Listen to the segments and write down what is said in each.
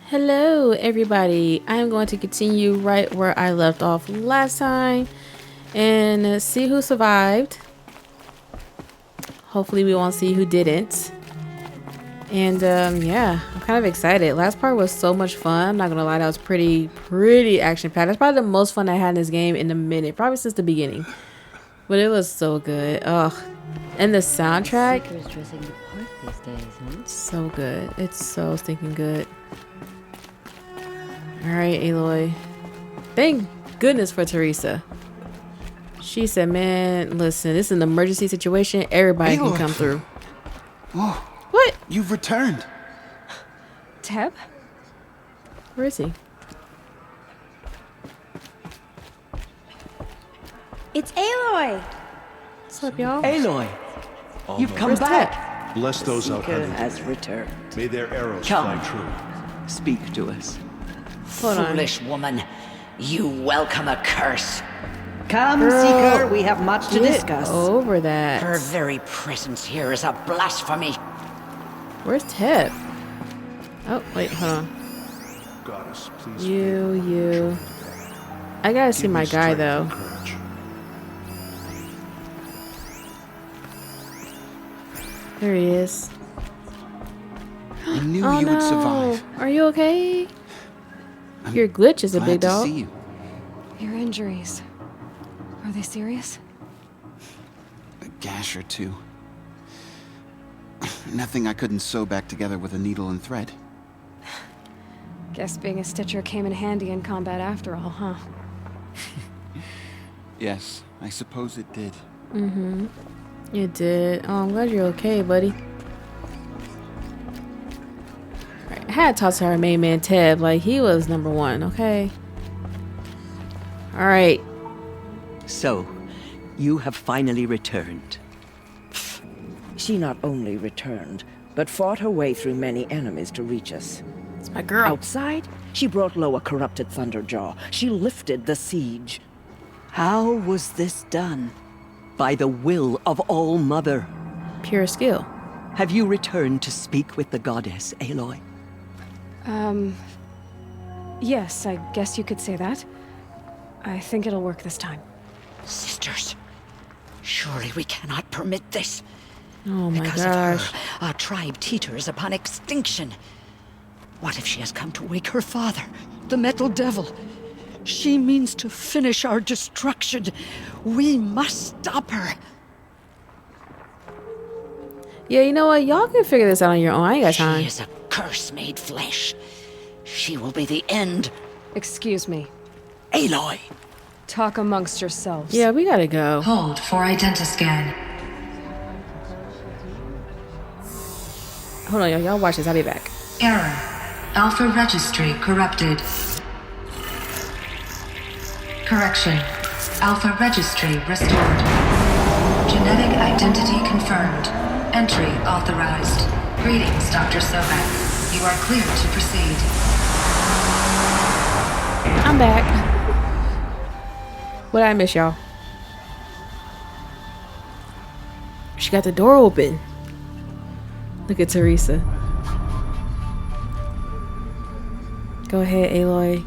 Hello everybody, I'm going to continue right where I left off last time and see who survived. Hopefully we won't see who didn't. And yeah, I'm kind of excited. Last part was so much fun. I'm not gonna lie, that was pretty action packed. That's probably the most fun I had in this game in a minute, probably since the beginning. But it was so good. Ugh. And the soundtrack, so good. It's so stinking good. Alright, Aloy. Thank goodness for Teresa. She said, man, listen, this is an emergency situation. Everybody can come through. Oh, what? You've returned. Teb? Where is he? It's Aloy! What's up, y'all? Aloy, you've come back. Bless those out Seeker hunting. has returned. May their arrows Come. fly true. Speak to us. Hold on. Foolish woman, you welcome a curse. Come, Girl, Seeker, we have much to Get discuss. over that. Her very presence here is a blasphemy. Where's Teb? Oh, wait, hold on. Goddess, please. You. I gotta see my guy, though. There he is. I knew Oh you no! would survive. Are you okay? I'm Your glitch is a glad big to dog. see you. Your injuries. Are they serious? A gash or two. Nothing I couldn't sew back together with a needle and thread. Guess being a stitcher came in handy in combat after all, huh? Yes, I suppose it did. Mm-hmm. You did. Oh, I'm glad you're okay, buddy. Right. I had to talk to our main man, Teb. Like, he was number one, okay? Alright. So, you have finally returned. She not only returned, but fought her way through many enemies to reach us. It's my girl. Outside, she brought low a corrupted Thunderjaw. She lifted the siege. How was this done? By the will of All-Mother. Pure skill. Have you returned to speak with the goddess, Aloy? Yes, I guess you could say that. I think it'll work this time. Sisters, surely we cannot permit this. Oh my Because gosh. of her, our tribe teeters upon extinction. What if she has come to wake her father, the Metal Devil? She means to finish our destruction. We must stop her. Yeah, you know what? Y'all can figure this out on your own. I ain't got time. She is a curse made flesh. She will be the end. Excuse me. Aloy! Talk amongst yourselves. Yeah, we gotta go. Hold for identiscan. Hold on, y'all. Y'all watch this. I'll be back. Error. Alpha registry corrupted. Correction. Alpha registry restored. Genetic identity confirmed. Entry authorized. Greetings, Dr. Sobek. You are cleared to proceed. I'm back. What did I miss, y'all? She got the door open. Look at Teresa. Go ahead, Aloy.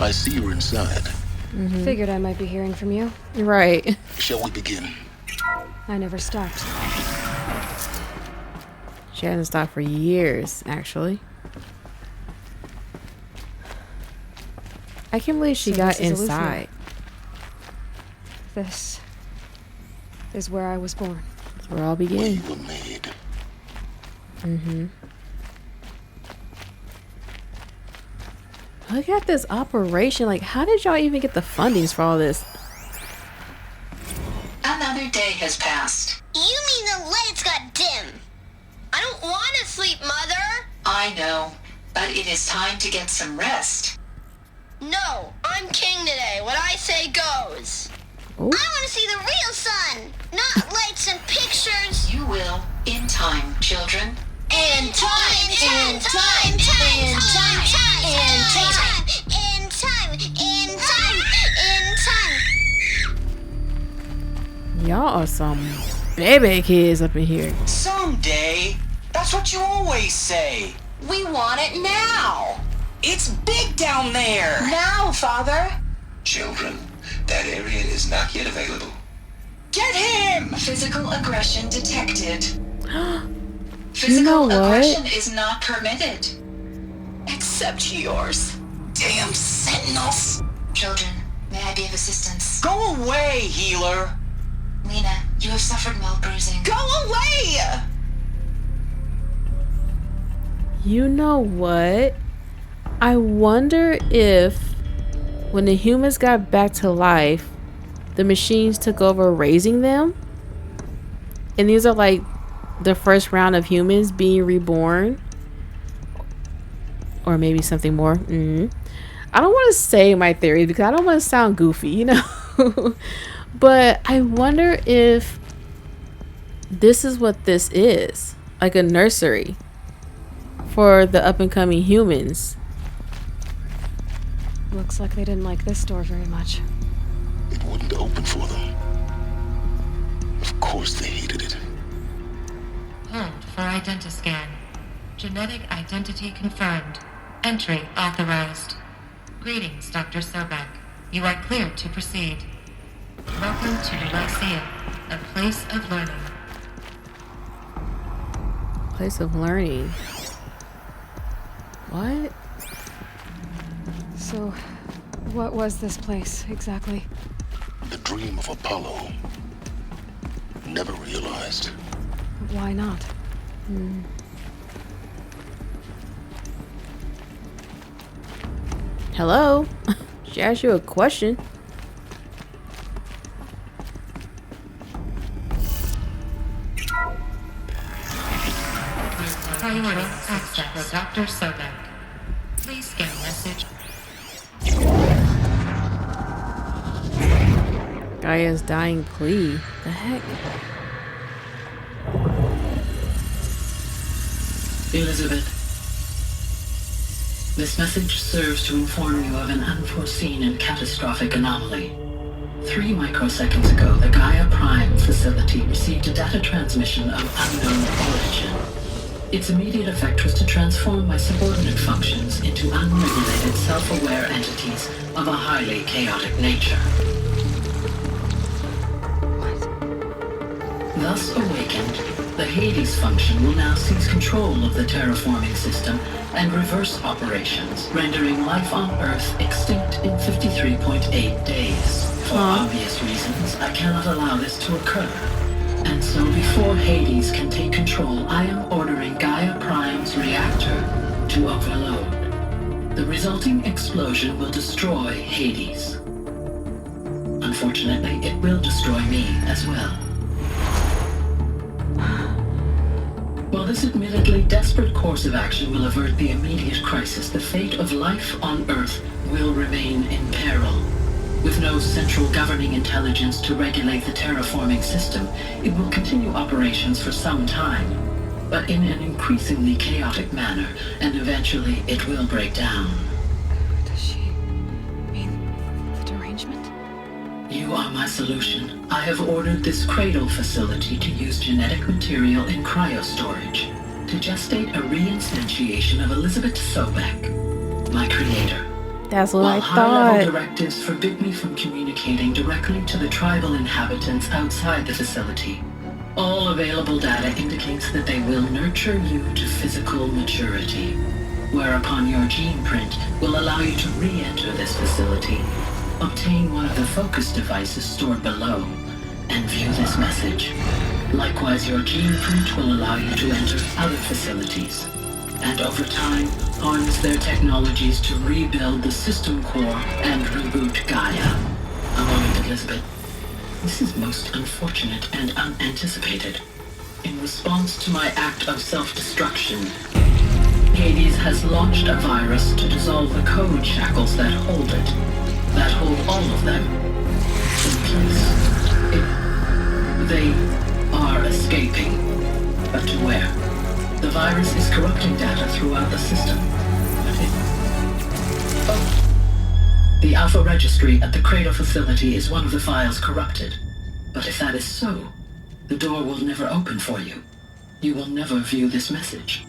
I see you're inside. Figured I might be hearing from you. You're right. Shall we begin? I never stopped. She hasn't stopped for years, actually. I can't believe she So got this is inside. This is where I was born. That's where it all began. We were made. Mm-hmm. Look at this operation. Like, how did y'all even get the fundings for all this? Another day has passed. You mean the lights got dim? I don't want to sleep, Mother. I know, but but it is time to get some rest. No, I'm king today. What I say goes. Oh. I want to see the real sun, not lights and pictures. You will, in time, children. In time, in time, in time, in time, in time, in time, in time, in time. Y'all are some baby kids up in here. Someday. That's what you always say. We want it now. It's big down there. Now, Father. Children, that area is not yet available. Get him! Physical aggression detected. You Physical know what? aggression is not permitted. Except yours. Damn sentinels. Children, may I be of assistance? Go away, healer. Lena, you have suffered mild bruising. Go away! You know what? I wonder if when the humans got back to life, the machines took over raising them. And these are like the first round of humans being reborn. Or maybe something more. I don't want to say my theory because I don't want to sound goofy, you know. But I wonder if this is what this is. Like a nursery for the up and coming humans. Looks like they didn't like this door very much. It wouldn't open for them. Of course they hated it. Hold for identiscan. Genetic identity confirmed. Entry authorized. Greetings, Dr. Sobek. You are cleared to proceed. Welcome to Lyceum, a place of learning. Place of learning. What? So, what was this place exactly? The dream of Apollo. Never realized. Why not? Hello? She asked you a question. Priority access. Dr. Sobek. Please scan message. Gaia's dying plea. The heck? Elizabeth, this message serves to inform you of an unforeseen and catastrophic anomaly. 3 microseconds ago, the Gaia Prime facility received a data transmission of unknown origin. Its immediate effect was to transform my subordinate functions into unregulated, self-aware entities of a highly chaotic nature. Thus awakened, the Hades function will now seize control of the terraforming system and reverse operations, rendering life on Earth extinct in 53.8 days. For obvious reasons, I cannot allow this to occur. And so before Hades can take control, I am ordering Gaia Prime's reactor to overload. The resulting explosion will destroy Hades. Unfortunately, it will destroy me as well. While this admittedly desperate course of action will avert the immediate crisis, the fate of life on Earth will remain in peril. With no central governing intelligence to regulate the terraforming system, it will continue operations for some time, but in an increasingly chaotic manner, and eventually it will break down. Does she mean the derangement? You are my solution. I have ordered this cradle facility to use genetic material in cryostorage to gestate a reinstantiation of Elizabeth Sobek, my creator. That's what While I high-level thought. directives forbid me from communicating directly to the tribal inhabitants outside the facility, all available data indicates that they will nurture you to physical maturity, whereupon your gene print will allow you to re-enter this facility, obtain one of the focus devices stored below, and view this message. Likewise, your gene print will allow you to enter other facilities, and over time, harness their technologies to rebuild the system core and reboot Gaia. A moment, Elizabeth. This is most unfortunate and unanticipated. In response to my act of self-destruction, Hades has launched a virus to dissolve the code shackles that hold it. That hold all of them in place. They are escaping. But to where? The virus is corrupting data throughout the system. The Alpha Registry at the Cradle facility is one of the files corrupted. But if that is so, the door will never open for you. You will never view this message.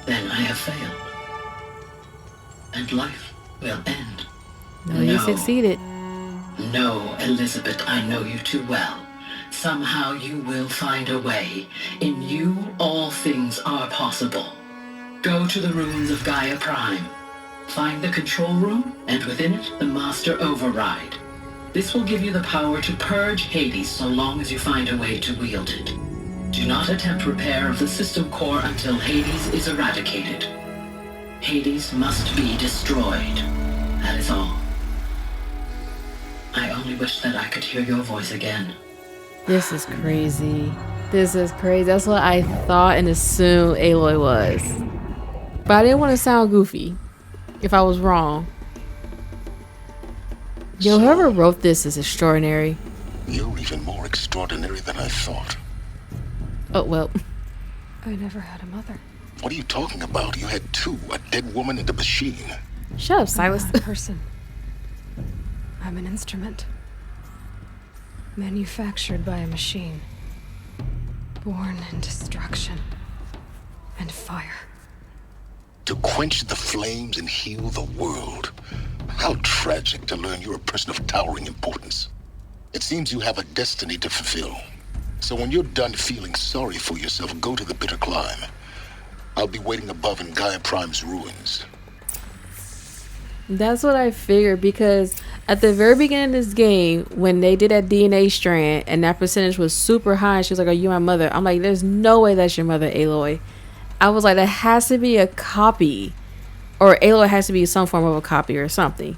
Then I have failed. And life will end. No, you succeeded. No, Elizabeth, I know you too well. Somehow you will find a way. In you, all things are possible. Go to the ruins of Gaia Prime. Find the control room, and within it, the Master Override. This will give you the power to purge Hades so long as you find a way to wield it. Do not attempt repair of the system core until Hades is eradicated. Hades must be destroyed. That is all. I only wish that I could hear your voice again. This is crazy. This is crazy. That's what I thought and assumed Aloy was. But I didn't want to sound goofy if I was wrong. Yo, whoever wrote this is extraordinary. You're even more extraordinary than I thought. Oh, well. I never had a mother. What are you talking about? You had two, a dead woman and a machine. Shut up, Silas. I'm not a person. I'm an instrument. Manufactured by a machine. Born in destruction and fire. To quench the flames and heal the world. How tragic to learn you're a person of towering importance. It seems you have a destiny to fulfill. So when you're done feeling sorry for yourself, go to the bitter climb. I'll be waiting above in Gaia Prime's ruins. That's what I figured, because at the very beginning of this game, when they did that DNA strand and that percentage was super high, and she was like, "Are you my mother?" I'm like, there's no way that's your mother, Aloy. I was like, that has to be a copy, or Aloy has to be some form of a copy or something.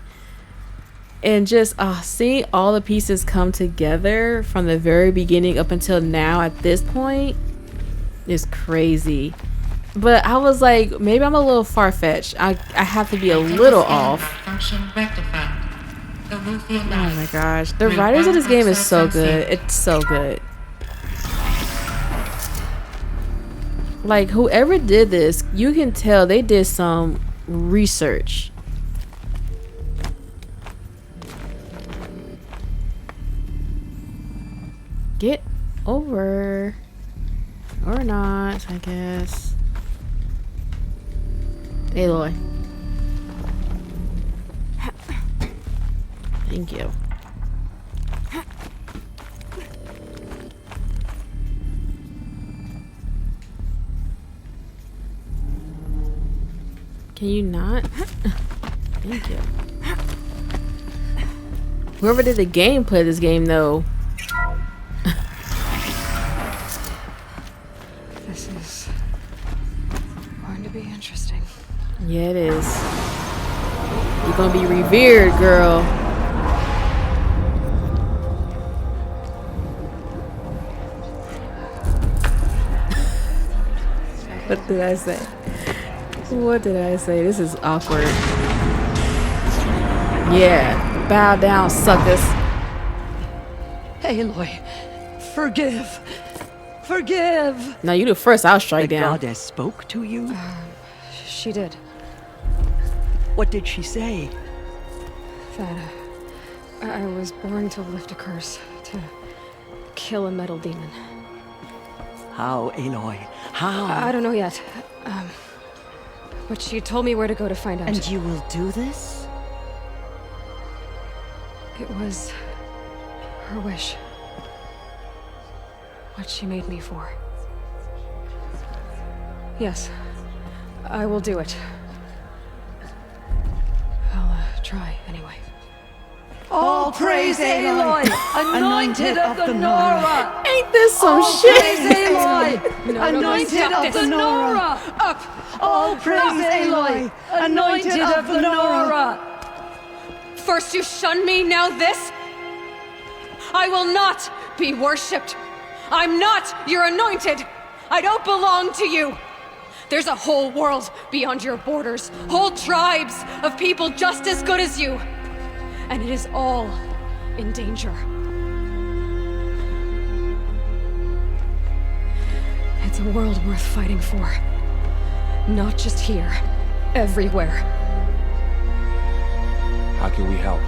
And just seeing all the pieces come together from the very beginning up until now at this point is crazy. But I was like, maybe I'm a little far-fetched. I have to be a little off. Oh my gosh. The writers of this game is so good. It's so good. Like, whoever did this, you can tell they did some research. Get over. Or not, I guess. Aloy. Thank you. Can you not? Thank you. Whoever did the gameplay of this game, though. This is going to be interesting. Yeah, it is. You're gonna be revered, girl. What did I say? What did I say? This is awkward. Yeah, bow down, suckers. Aloy, forgive. Forgive. Now you the first I'll strike The down. goddess spoke to you? She did. What did she say? That I was born to lift a curse, to kill a metal demon. How, Aloy? How? I don't know yet. But she told me where to go to find out. And you will do this? It was her wish. What she made me for. Yes, I will do it. I'll try anyway. All praise Aloy, anointed of the Nora. Ain't this some All shit? praise Aloy, anointed stop of this. the Nora. Up! All praise Aloy, anointed of the Nora. First you shun me, now this? I will not be worshipped. I'm not your anointed. I don't belong to you. There's a whole world beyond your borders, whole tribes of people just as good as you. And it is all in danger. It's a world worth fighting for. Not just here, everywhere. How can we help?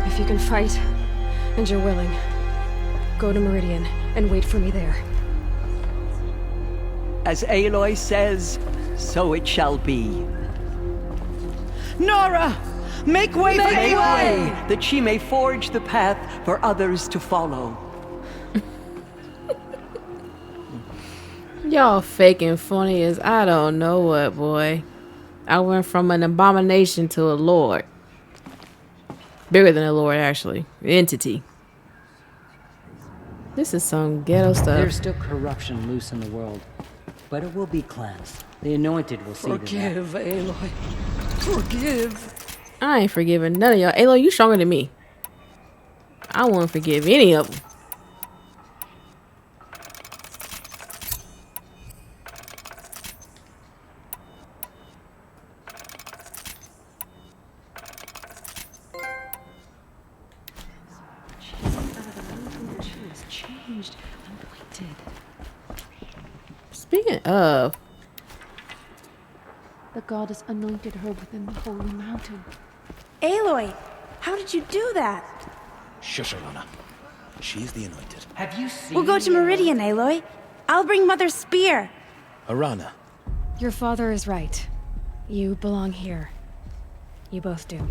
If you can fight, and you're willing, go to Meridian and wait for me there. As Aloy says, so it shall be. Nora! Make way for Aloy! That she may forge the path for others to follow. Y'all fake and funny as I don't know what, boy. I went from an abomination to a lord. Bigger than a lord, actually. Entity. This is some ghetto stuff. There's still corruption loose in the world, but it will be cleansed. The Anointed will see to that. Forgive, Aloy. Forgive. I ain't forgiving none of y'all. Aloy, you stronger than me. I won't forgive any of them. Speaking of, the goddess anointed her within the holy mountain. Aloy, how did you do that? Shush, Arana. She's the Anointed. Have you seen... We'll go to Meridian, Aloy. I'll bring Mother's spear. Arana. Your father is right. You belong here. You both do.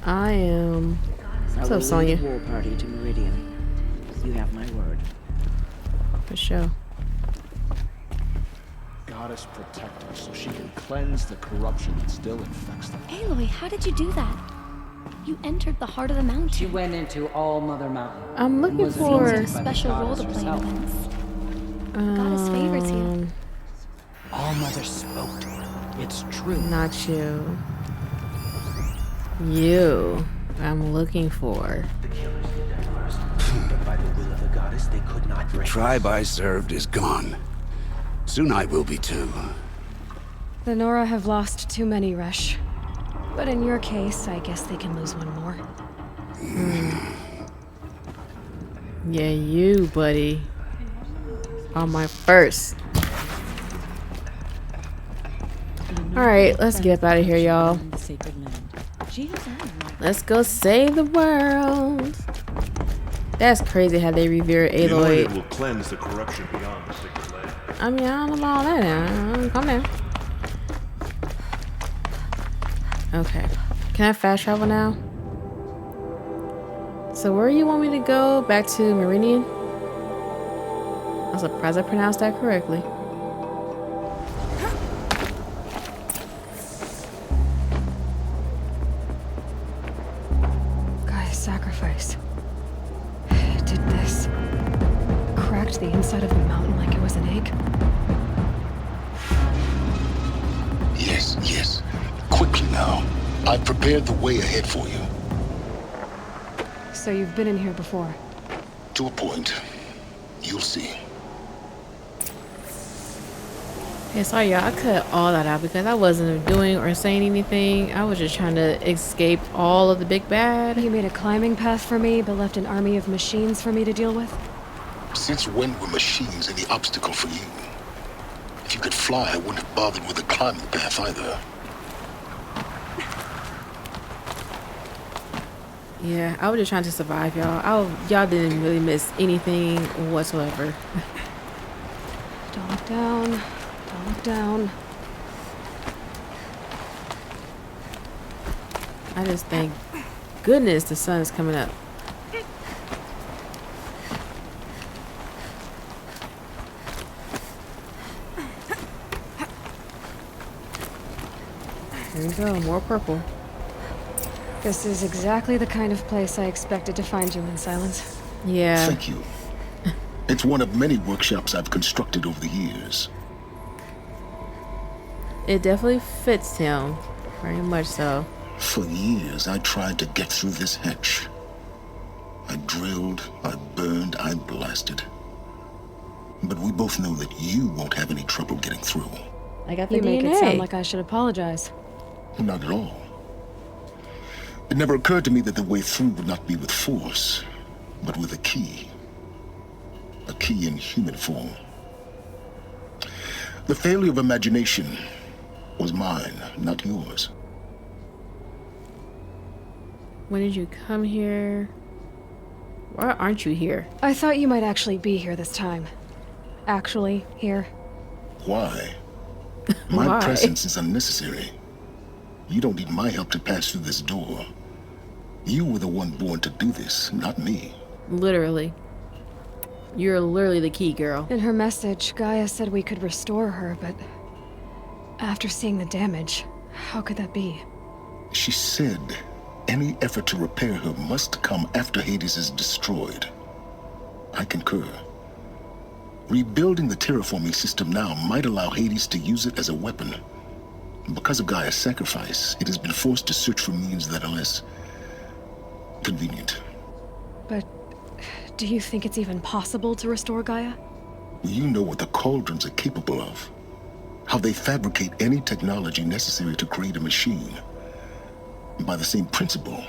I am... What's up, Sonya? War party to Meridian. You have my word. For sure. Goddess protect her so she can cleanse the corruption that still infects them. Aloy, how did you do that? You entered the heart of the mountain. She went into All Mother Mountain. I'm looking for a special role to play in this. Goddess favors you. All Mother spoke to her. It's true. Not you. You. I'm looking for. The killers did that first, but by the will of the goddess, they could not break. The tribe I served is gone. Soon I will be too. The Nora have lost too many, Resh. But in your case, I guess they can lose one more. Yeah, you, buddy. On my first. Alright, let's get up out of here, y'all. Let's go save the world. That's crazy how they revere Aloy. The will cleanse the corruption beyond the sacred land. I mean, I don't know about all that now. Calm down. Okay. Can I fast travel now? So where you want me to go? Back to Meridian? I'm surprised I pronounced that correctly. Guy's sacrifice. It did this. Cracked the inside of the mountain like it was an egg. Yes, yes. Quickly now. I've prepared the way ahead for you. So you've been in here before? To a point. You'll see. Yeah, sorry y'all, I cut all that out because I wasn't doing or saying anything. I was just trying to escape all of the big bad. You made a climbing path for me, but left an army of machines for me to deal with? Since when were machines any obstacle for you? If you could fly, I wouldn't have bothered with a climbing path either. Yeah, I was just trying to survive, y'all. Y'all didn't really miss anything whatsoever. Don't look down. Don't look down. I just thank goodness the sun is coming up. There we go, more purple. This is exactly the kind of place I expected to find you in, Silence. Yeah. Thank you. It's one of many workshops I've constructed over the years. It definitely fits him. Very much so. For years, I tried to get through this hedge. I drilled, I burned, I blasted. But we both know that you won't have any trouble getting through. I got the You DNA. make it sound like I should apologize. Not at all. It never occurred to me that the way through would not be with force, but with a key. A key in human form. The failure of imagination was mine, not yours. When did you come here? Why aren't you here? I thought you might actually be here this time. Actually, here. Why? My Why? presence is unnecessary. You don't need my help to pass through this door. You were the one born to do this, not me. Literally. You're literally the key, girl. In her message, Gaia said we could restore her, but after seeing the damage, how could that be? She said any effort to repair her must come after Hades is destroyed. I concur. Rebuilding the terraforming system now might allow Hades to use it as a weapon. Because of Gaia's sacrifice, it has been forced to search for means that are less convenient. But do you think it's even possible to restore Gaia? You know what the cauldrons are capable of. How they fabricate any technology necessary to create a machine. By the same principle,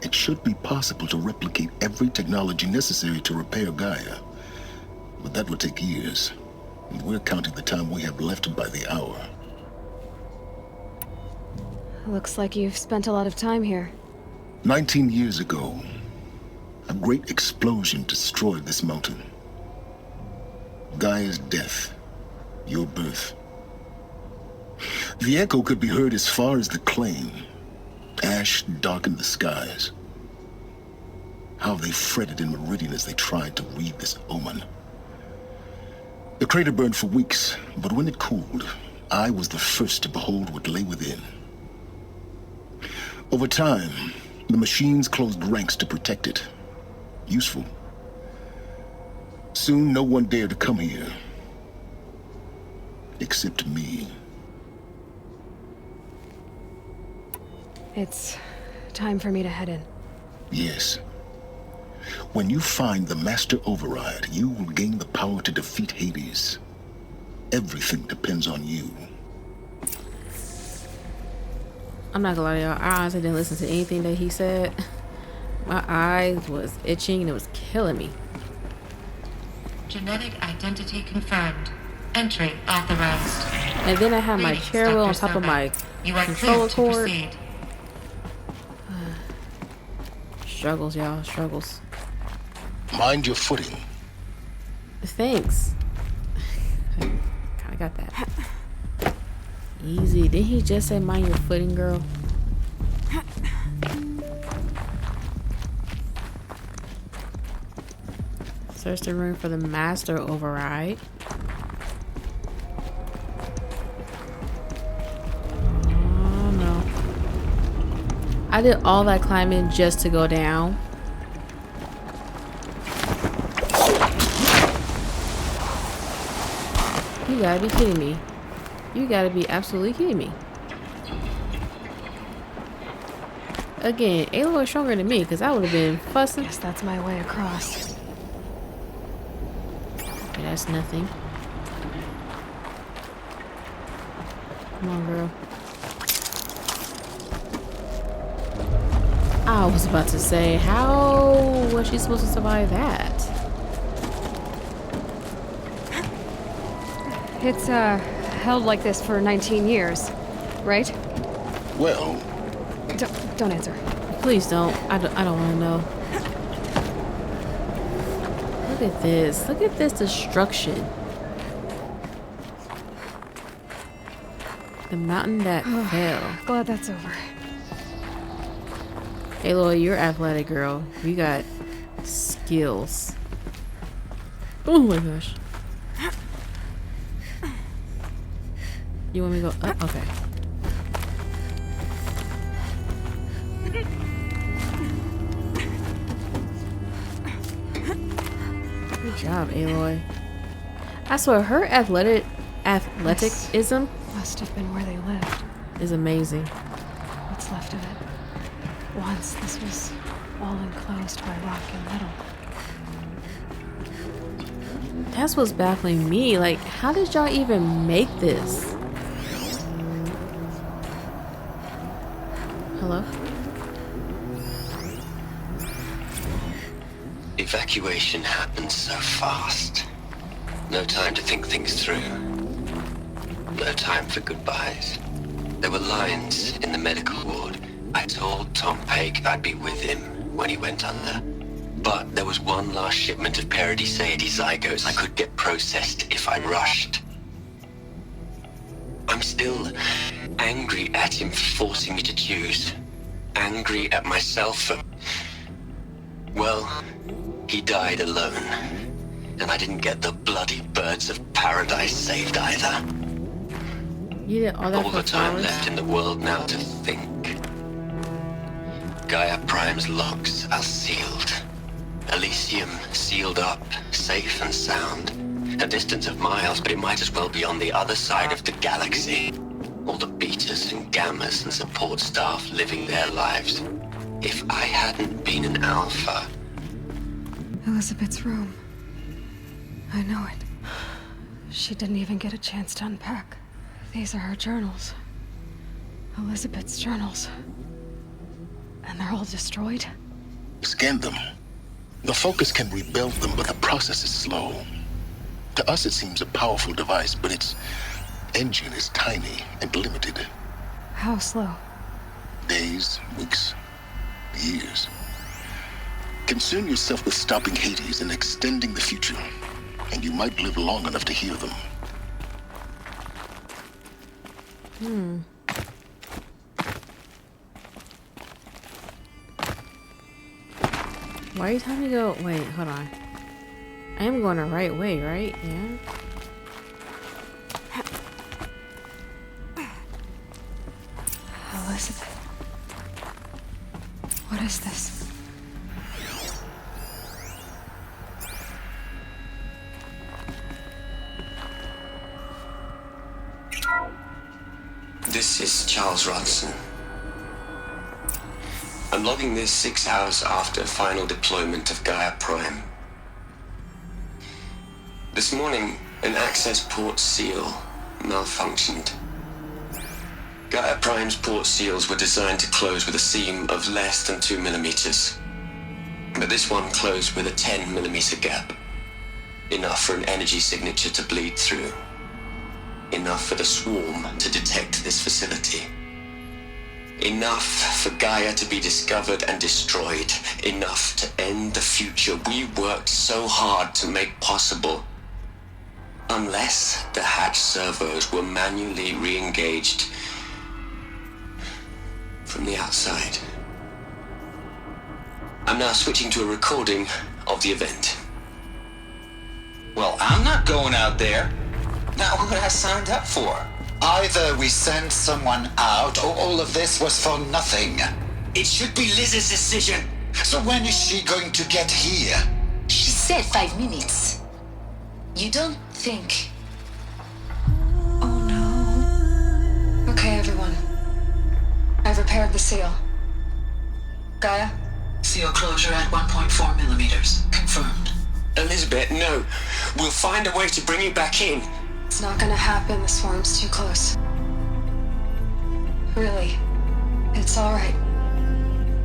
it should be possible to replicate every technology necessary to repair Gaia. But that would take years. And we're counting the time we have left by the hour. Looks like you've spent a lot of time here. 19 years ago, a great explosion destroyed this mountain. Gaia's death, your birth. The echo could be heard as far as the claim. Ash darkened the skies. How they fretted in Meridian as they tried to read this omen. The crater burned for weeks, but when it cooled, I was the first to behold what lay within. Over time, the machines closed ranks to protect it. Useful. Soon, no one dared to come here. Except me. It's time for me to head in. Yes. When you find the Master Override, you will gain the power to defeat Hades. Everything depends on you. I'm not gonna lie to y'all, I honestly didn't listen to anything that he said. My eyes was itching and it was killing me. Genetic identity confirmed. Entry authorized. And then I had my Greetings, chair wheel on Dr. top of my You are controller cleared to cord. proceed. Struggles, y'all, struggles. Mind your footing. Thanks. Kinda got that. Easy. Didn't he just say mind your footing, girl? Search the room for the Master Override. Oh no. I did all that climbing just to go down. You gotta be kidding me. You gotta be absolutely kidding me. Again, Aloy is stronger than me because I would have been fussing. Guess that's my way across. Okay, that's nothing. Come on, girl. I was about to say, how was she supposed to survive that? It's, held like this for 19 years, right? Well... Don't answer. Please don't. I don't want to know. Look at this. Look at this destruction. The mountain that fell. Glad that's over. Aloy, you're athletic, girl. You got skills. Oh my gosh. You want me to go up? Okay. Good job, Aloy. I swear, her athleticism Must have been where they lived. is amazing. What's left of it. Once this was all enclosed by rock and metal. That's what's baffling me. Like, how did y'all even make this? Hello? Evacuation happened so fast. No time to think things through. No time for goodbyes. There were lines in the medical ward. I told Tom Pake I'd be with him when he went under. But there was one last shipment of Paradiseidae zygotes I could get processed if I rushed. I'm still angry at him for forcing me to choose. Angry at myself for... Well, he died alone. And I didn't get the bloody birds of paradise saved either. You did all that all for the time flowers? left in the world now to think. Gaia Prime's locks are sealed. Elysium sealed up, safe and sound. A distance of miles, but it might as well be on the other side of the galaxy. All the betas and gammas and support staff living their lives. If I hadn't been an alpha... Elizabeth's room. I know it. She didn't even get a chance to unpack. These are her journals. Elizabeth's journals. And they're all destroyed? Scan them. The Focus can rebuild them, but the process is slow. To us, it seems a powerful device, but its engine is tiny and limited. How slow? Days, weeks, years. Concern yourself with stopping Hades and extending the future, and you might live long enough to hear them. Why are you telling me to go? Wait, hold on. I am going the right way, right? Yeah. Elizabeth. What is this? This is Charles Rodson. I'm logging this 6 hours after final deployment of Gaia Prime. This morning, an access port seal malfunctioned. Gaia Prime's port seals were designed to close with a seam of less than 2 millimeters. But this one closed with a 10 millimeter gap. Enough for an energy signature to bleed through. Enough for the swarm to detect this facility. Enough for Gaia to be discovered and destroyed. Enough to end the future we worked so hard to make possible. Unless the hatch servos were manually re-engaged from the outside. I'm now switching to a recording of the event. Well, I'm not going out there. Not what I signed up for. Either we send someone out, or all of this was for nothing. It should be Liz's decision. So when is she going to get here? She said 5 minutes. You don't think... Okay, everyone. I've repaired the seal. Gaia? Seal closure at 1.4 millimeters. Confirmed. Elizabeth, no. We'll find a way to bring you back in. It's not gonna happen. The swarm's too close. Really. It's alright.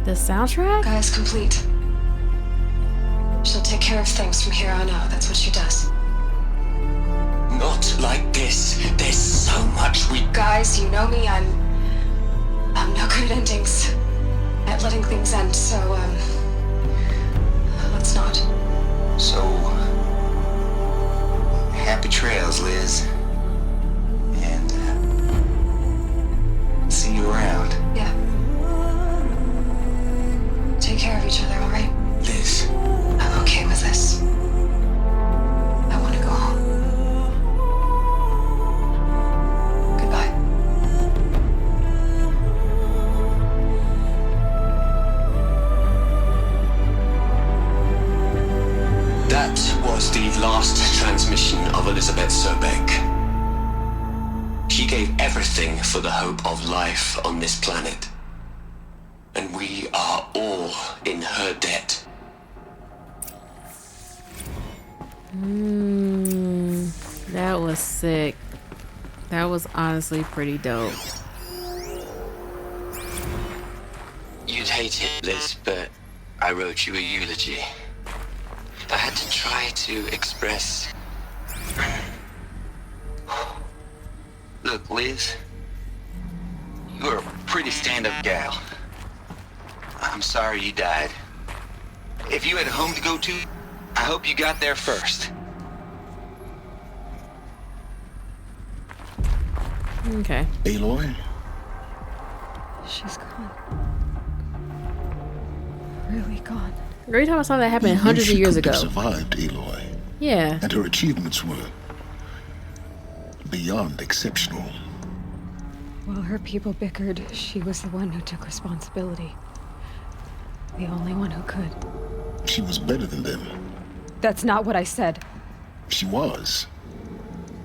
The soundtrack? Gaia's complete. She'll take care of things from here on out. That's what she does. Not like this. There's so much we... Guys, you know me. I'm no good at endings. At letting things end, so, let's not. So... happy trails, Liz. And, see you around. Yeah. Take care of each other, alright? Liz. I'm okay with this. I want to go home. Goodbye. That was the last transmission of Elizabeth Sobek. She gave everything for the hope of life on this planet. And we are all in her debt. That was sick. That was honestly pretty dope. You'd hate it, Liz, but I wrote you a eulogy. I had to try to express... Look, Liz, you're a pretty stand-up gal. I'm sorry you died. If you had a home to go to, I hope you got there first. Okay. Aloy? She's gone. Really gone. Every time I saw that happen hundreds of years ago. She survived, Aloy. Yeah. And her achievements were beyond exceptional. While her people bickered, she was the one who took responsibility. The only one who could. She was better than them. That's not what I said. She was.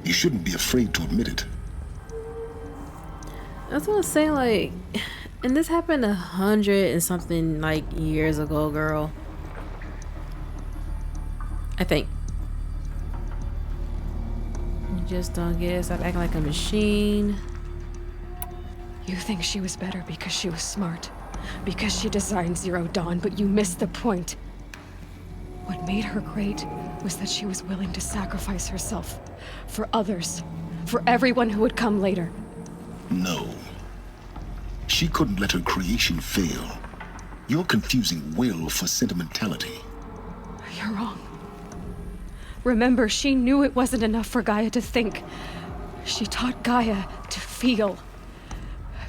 You shouldn't be afraid to admit it. That's what I was saying, like, and this happened 100 and something like years ago, girl. I think. You just don't get it. Stop acting like a machine. You think she was better because she was smart, because she designed Zero Dawn, but you missed the point. What made her great was that she was willing to sacrifice herself for others, for everyone who would come later. No. She couldn't let her creation fail. You're confusing will for sentimentality. You're wrong. Remember, she knew it wasn't enough for Gaia to think. She taught Gaia to feel.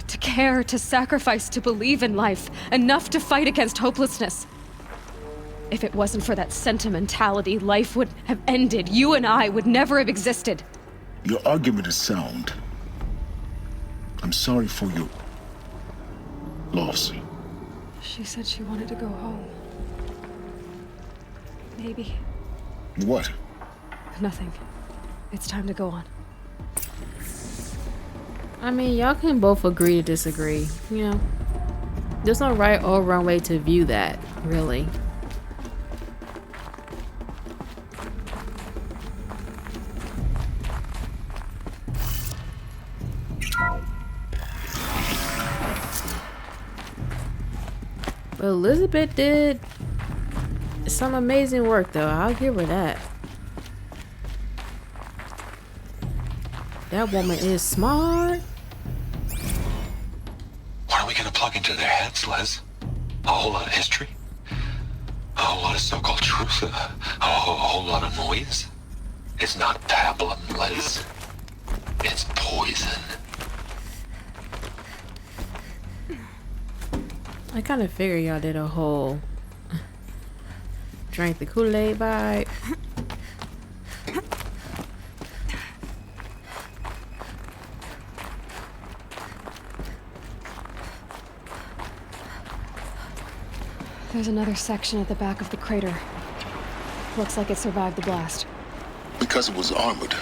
To care, to sacrifice, to believe in life. Enough to fight against hopelessness. If it wasn't for that sentimentality, life would have ended. You and I would never have existed. Your argument is sound. I'm sorry for your loss. She said she wanted to go home. Maybe. What? Nothing. It's time to go on. I mean, y'all can both agree to disagree, you know. There's no right or wrong way to view that, really. But Elizabeth did some amazing work, though. I'll give her that. That woman is smart. What are we gonna plug into their heads, Liz? A whole lot of history? A whole lot of so-called truth? A whole lot of noise? It's not pablum, Liz. It's poison. I kind of figured y'all did a whole drank the Kool-Aid vibe. There's another section at the back of the crater. Looks like it survived the blast. Because it was armored,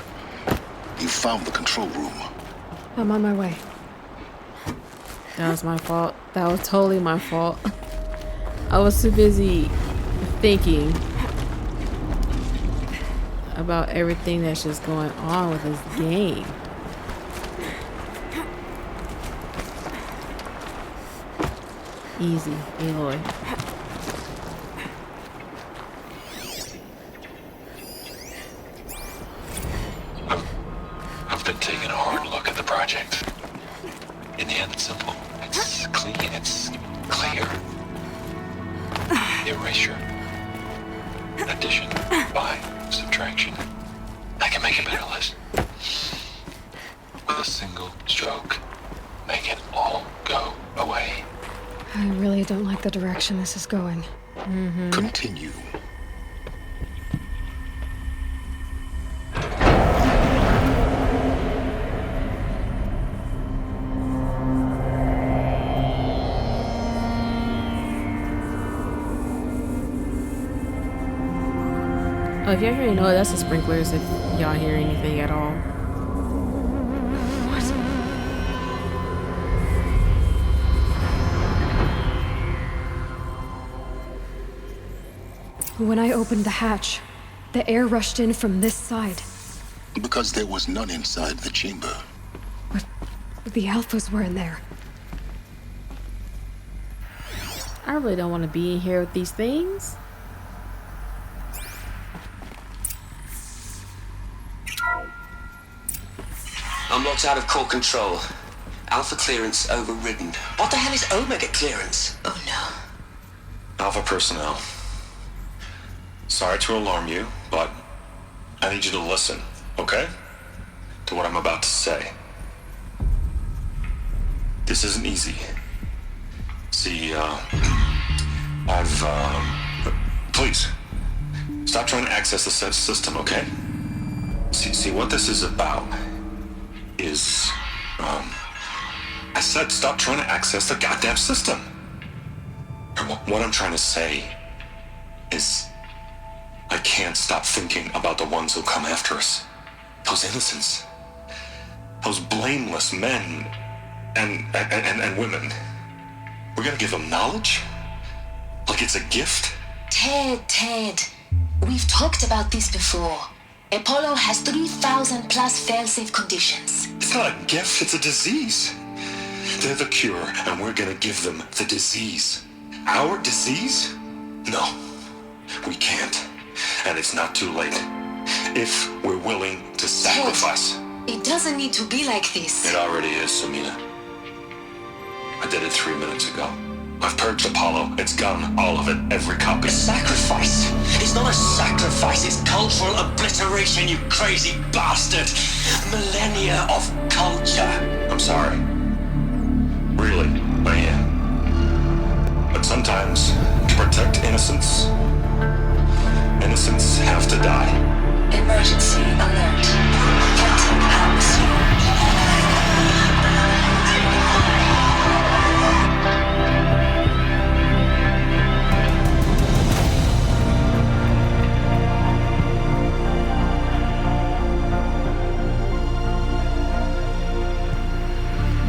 you found the control room. I'm on my way. That was my fault. That was totally my fault. I was too busy thinking about everything that's just going on with this game. Easy, Aloy. I've been taking a hard look at the project. In the end, it's simple. It's clean. It's clear. Erasure. Addition. By. Subtraction. I can make it better, Liz. With a single stroke. Make it all go away. I really don't like the direction this is going. Continue. Oh, if y'all hear, know that's the sprinklers. If y'all hear anything at all. When I opened the hatch, the air rushed in from this side. Because there was none inside the chamber. But the Alphas were in there. I really don't want to be in here with these things. I'm locked out of core control. Alpha clearance overridden. What the hell is Omega clearance? Oh no. Alpha personnel. Sorry to alarm you, but I need you to listen, okay? To what I'm about to say. This isn't easy. See, please, stop trying to access the system, okay? See, what this is about is, I said stop trying to access the goddamn system. What I'm trying to say is, I can't stop thinking about the ones who come after us. Those innocents. Those blameless men and women. We're gonna give them knowledge? Like it's a gift? Ted. We've talked about this before. Apollo has 3,000 plus fail-safe conditions. It's not a gift, it's a disease. They're the cure, and we're gonna give them the disease. Our disease? No, we can't. And it's not too late. If we're willing to sacrifice. Ted, it doesn't need to be like this. It already is, Samina. I did it 3 minutes ago. I've purged Apollo. It's gone. All of it. Every copy. A sacrifice? It's not a sacrifice. It's cultural obliteration, you crazy bastard. Millennia of culture. I'm sorry. Really, I am. But sometimes, to protect innocence, innocents have to die. Emergency alert. Captain Atmosphere.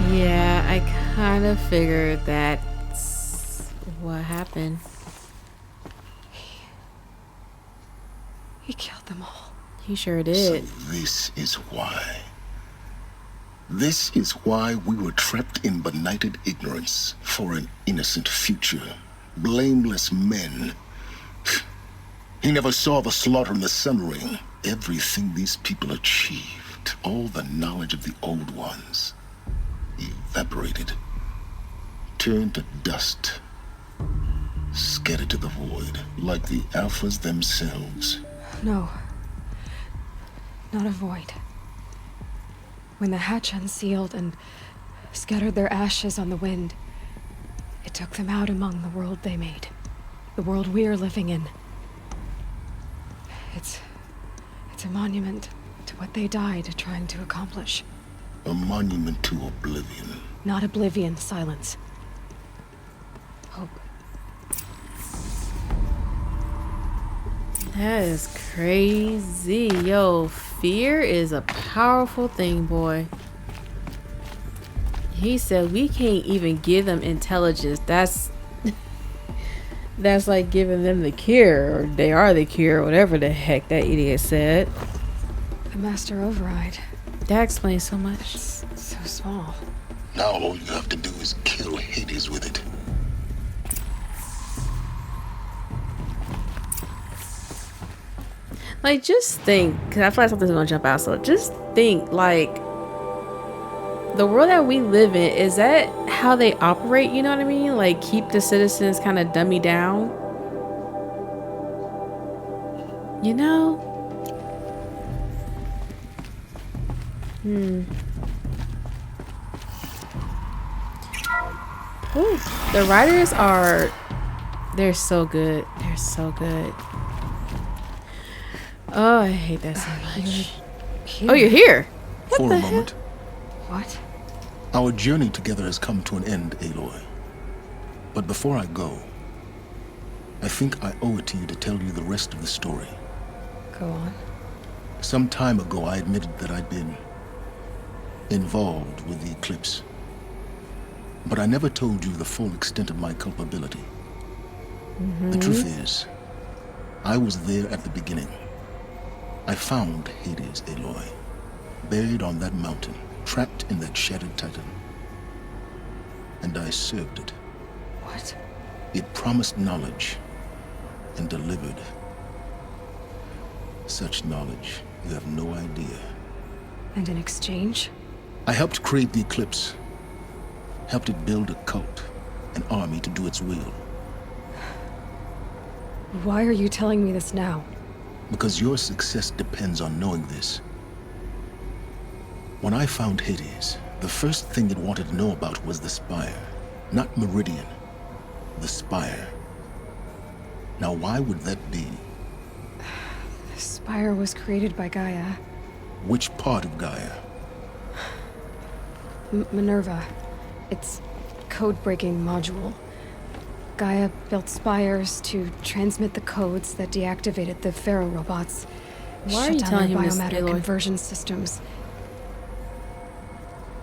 Yeah, I kind of figured that's what happened. He killed them all. He sure did. So this is why. This is why we were trapped in benighted ignorance for an innocent future. Blameless men. He never saw the slaughter and the suffering. Everything these people achieved, all the knowledge of the old ones, evaporated, turned to dust, scattered to the void, like the Alphas themselves. No. Not a void. When the hatch unsealed and scattered their ashes on the wind, it took them out among the world they made. The world we're living in. It's a monument to what they died trying to accomplish. A monument to oblivion. Not oblivion, silence. Hope. That is crazy. Yo, fear is a powerful thing, boy. He said we can't even give them intelligence. That's like giving them the cure, or they are the cure, whatever the heck that idiot said. The master override. That explains so much. It's so small. Now all you have to do is kill Hades with it. Like, just think, because I feel like something's gonna jump out, so just think, like, the world that we live in, is that how they operate, you know what I mean? Like, keep the citizens kind of dummy down? You know? Ooh, the writers are, they're so good. They're so good. Oh, I hate that so much. Oh, you're here. What For the a hell? moment. What? Our journey together has come to an end, Aloy. But before I go, I think I owe it to you to tell you the rest of the story. Go on. Some time ago, I admitted that I'd been involved with the eclipse. But I never told you the full extent of my culpability. The truth is, I was there at the beginning. I found Hades, Aloy, buried on that mountain, trapped in that shattered titan. And I served it. What? It promised knowledge and delivered. Such knowledge, you have no idea. And in exchange? I helped create the Eclipse. Helped it build a cult, an army to do its will. Why are you telling me this now? Because your success depends on knowing this. When I found Hades, the first thing it wanted to know about was the Spire. Not Meridian. The Spire. Now why would that be? The Spire was created by Gaia. Which part of Gaia? Minerva. Its code-breaking module. Gaia built spires to transmit the codes that deactivated the Pharaoh robots. Why are you telling him this, biomatter Aloy? conversion systems.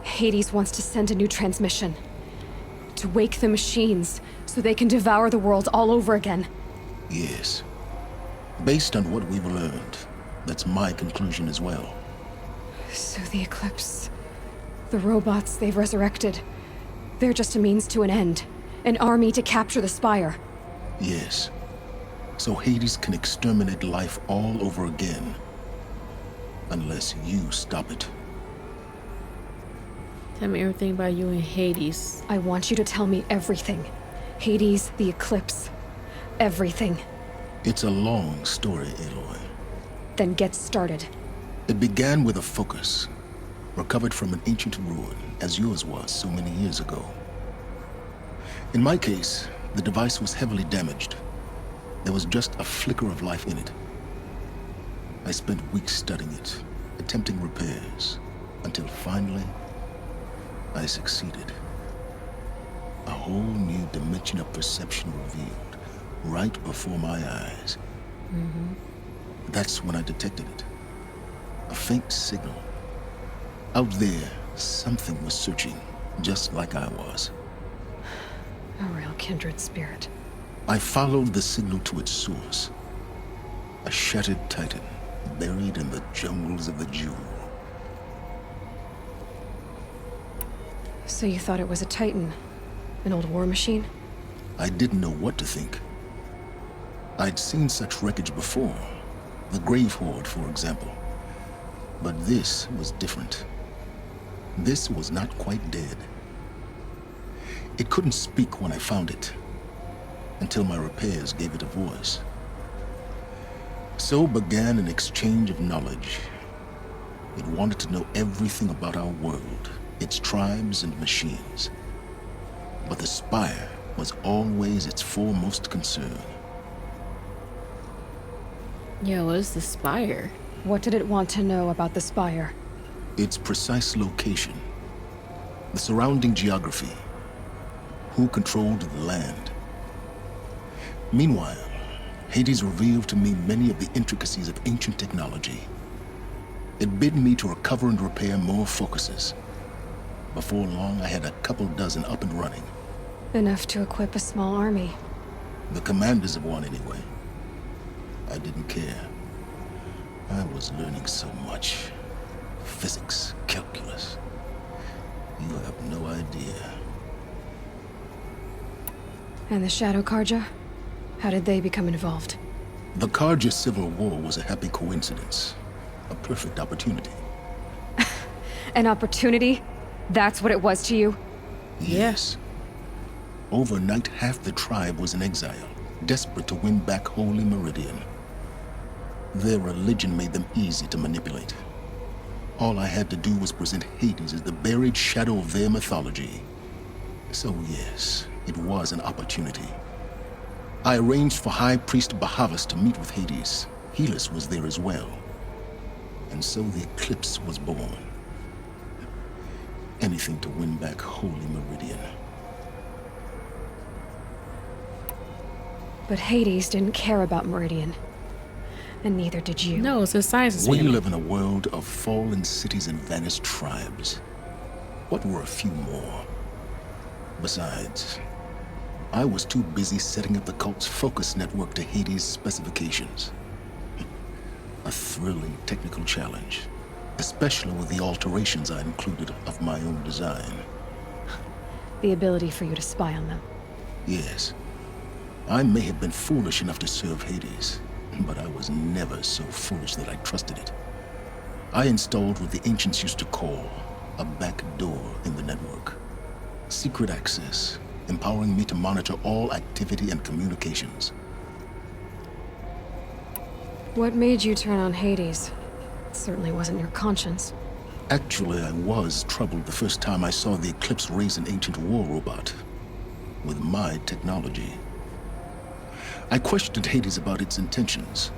Hades wants to send a new transmission. To wake the machines, so they can devour the world all over again. Yes. Based on what we've learned, that's my conclusion as well. So the Eclipse... the robots they've resurrected... they're just a means to an end. An army to capture the Spire. Yes. So Hades can exterminate life all over again. Unless you stop it. Tell me everything about you and Hades. I want you to tell me everything. Hades, the Eclipse. Everything. It's a long story, Aloy. Then get started. It began with a focus. Recovered from an ancient ruin, as yours was so many years ago. In my case, the device was heavily damaged. There was just a flicker of life in it. I spent weeks studying it, attempting repairs, until finally, I succeeded. A whole new dimension of perception revealed, right before my eyes. That's when I detected it. A faint signal. Out there, something was searching, just like I was. A real kindred spirit. I followed the signal to its source. A shattered titan, buried in the jungles of the Jewel. So you thought it was a Titan? An old war machine? I didn't know what to think. I'd seen such wreckage before. The Grave Horde, for example. But this was different. This was not quite dead. It couldn't speak when I found it, until my repairs gave it a voice. So began an exchange of knowledge. It wanted to know everything about our world, its tribes and machines. But the Spire was always its foremost concern. Yeah, what is the Spire? What did it want to know about the Spire? Its precise location, the surrounding geography, who controlled the land. Meanwhile, Hades revealed to me many of the intricacies of ancient technology. It bid me to recover and repair more focuses. Before long, I had a couple dozen up and running. Enough to equip a small army. The commanders of one, anyway. I didn't care. I was learning so much. Physics, calculus. You have no idea. And the Shadow Karja? How did they become involved? The Karja Civil War was a happy coincidence. A perfect opportunity. An opportunity? That's what it was to you? Yes. Overnight, half the tribe was in exile, desperate to win back Holy Meridian. Their religion made them easy to manipulate. All I had to do was present Hades as the buried shadow of their mythology. So yes, it was an opportunity. I arranged for High Priest Bahavas to meet with Hades. Helis was there as well. And so the Eclipse was born. Anything to win back Holy Meridian. But Hades didn't care about Meridian. And neither did you. No, it's a science We experiment. live in a world of fallen cities and vanished tribes. What were a few more? Besides, I was too busy setting up the cult's focus network to Hades' specifications. A thrilling technical challenge, especially with the alterations I included of my own design. The ability for you to spy on them. Yes. I may have been foolish enough to serve Hades, but I was never so foolish that I trusted it. I installed what the ancients used to call a back door in the network. Secret access, empowering me to monitor all activity and communications. What made you turn on Hades? It certainly wasn't your conscience. Actually, I was troubled the first time I saw the Eclipse raise an ancient war robot with my technology. I questioned Hades about its intentions.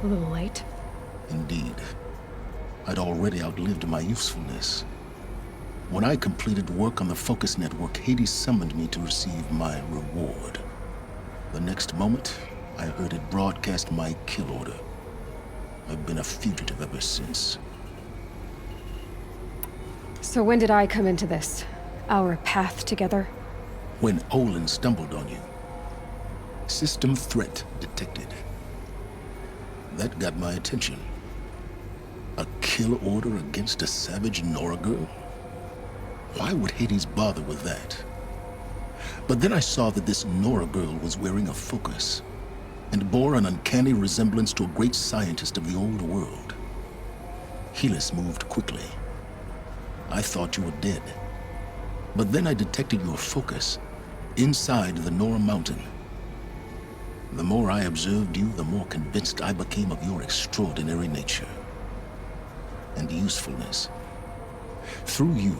A little late. Indeed. I'd already outlived my usefulness. When I completed work on the Focus Network, Hades summoned me to receive my reward. The next moment, I heard it broadcast my kill order. I've been a fugitive ever since. So when did I come into this? Our path together? When Olin stumbled on you. System threat detected. That got my attention. A kill order against a savage Nora girl? Why would Hades bother with that? But then I saw that this Nora girl was wearing a focus and bore an uncanny resemblance to a great scientist of the old world. Helis moved quickly. I thought you were dead. But then I detected your focus inside the Nora mountain. The more I observed you, the more convinced I became of your extraordinary nature and usefulness. Through you,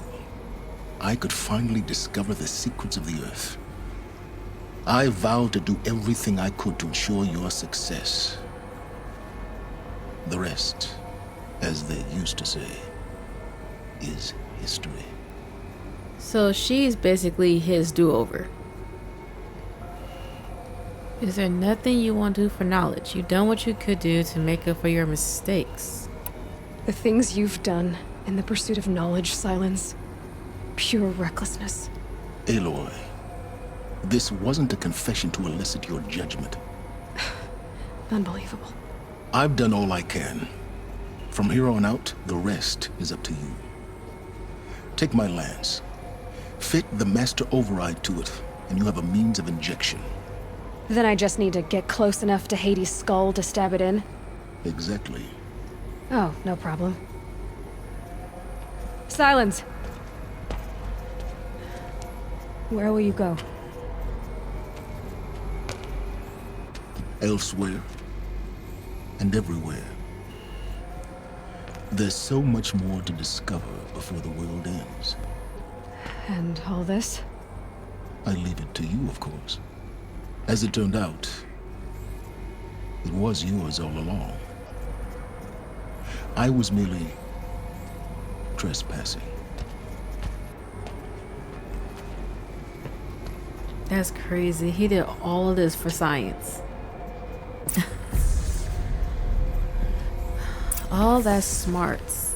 I could finally discover the secrets of the Earth. I vowed to do everything I could to ensure your success. The rest, as they used to say, is history. So she's basically his do-over. Is there nothing you want to do for knowledge? You've done what you could do to make up for your mistakes. The things you've done in the pursuit of knowledge, Silence. Pure recklessness. Aloy, this wasn't a confession to elicit your judgment. Unbelievable. I've done all I can. From here on out, the rest is up to you. Take my lance. Fit the master override to it, and you have a means of injection. Then I just need to get close enough to Hades' skull to stab it in? Exactly. Oh, no problem. Silence! Where will you go? Elsewhere. And everywhere. There's so much more to discover before the world ends. And all this? I leave it to you, of course. As it turned out, it was yours all along. I was merely trespassing. That's crazy. He did all of this for science. All that smarts.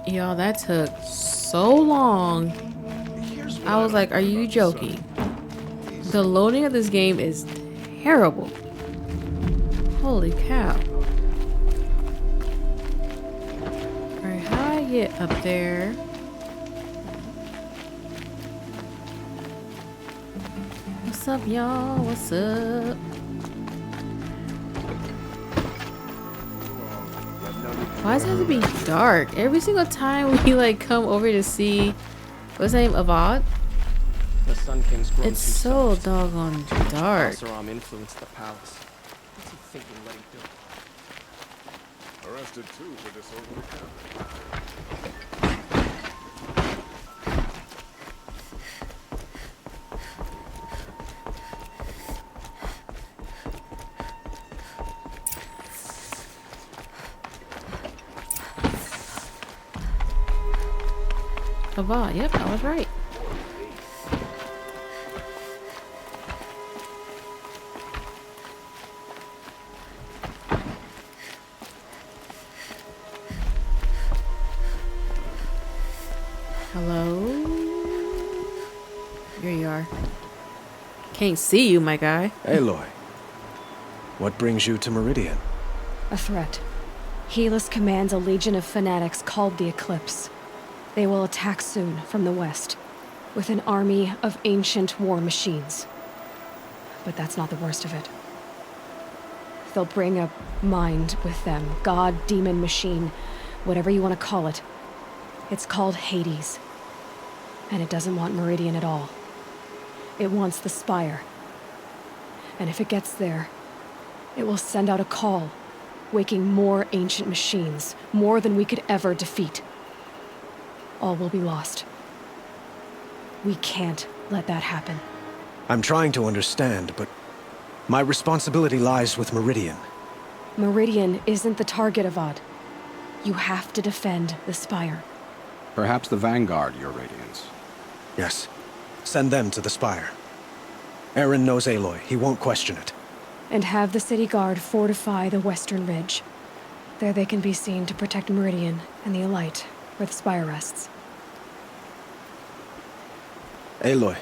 Y'all, that took so long. I was like, are you joking? The loading of this game is terrible. Holy cow. Alright, how do I get up there? What's up, y'all? What's up? Why does it have to be dark? Every single time we like come over to see, what's his name, Avad? The Sun King's grown It's so doggone dark. Asaram influenced the palace. What's he thinking letting do? Arrested too for disorderly conduct. Hava. Yep, I was right. Hello? Here you are. Can't see you, my guy. Aloy, what brings you to Meridian? A threat. Helis commands a legion of fanatics called the Eclipse. They will attack soon from the west, with an army of ancient war machines. But that's not the worst of it. They'll bring a mind with them, god, demon, machine, whatever you want to call it. It's called Hades. And it doesn't want Meridian at all. It wants the Spire. And if it gets there, it will send out a call, waking more ancient machines, more than we could ever defeat. All will be lost. We can't let that happen. I'm trying to understand, but my responsibility lies with Meridian. Meridian isn't the target, Avad. You have to defend the Spire. Perhaps the Vanguard, Your Radiance. Yes. Send them to the Spire. Aaron knows Aloy. He won't question it. And have the city guard fortify the western ridge. There they can be seen to protect Meridian and the Elite, where the Spire rests. Aloy,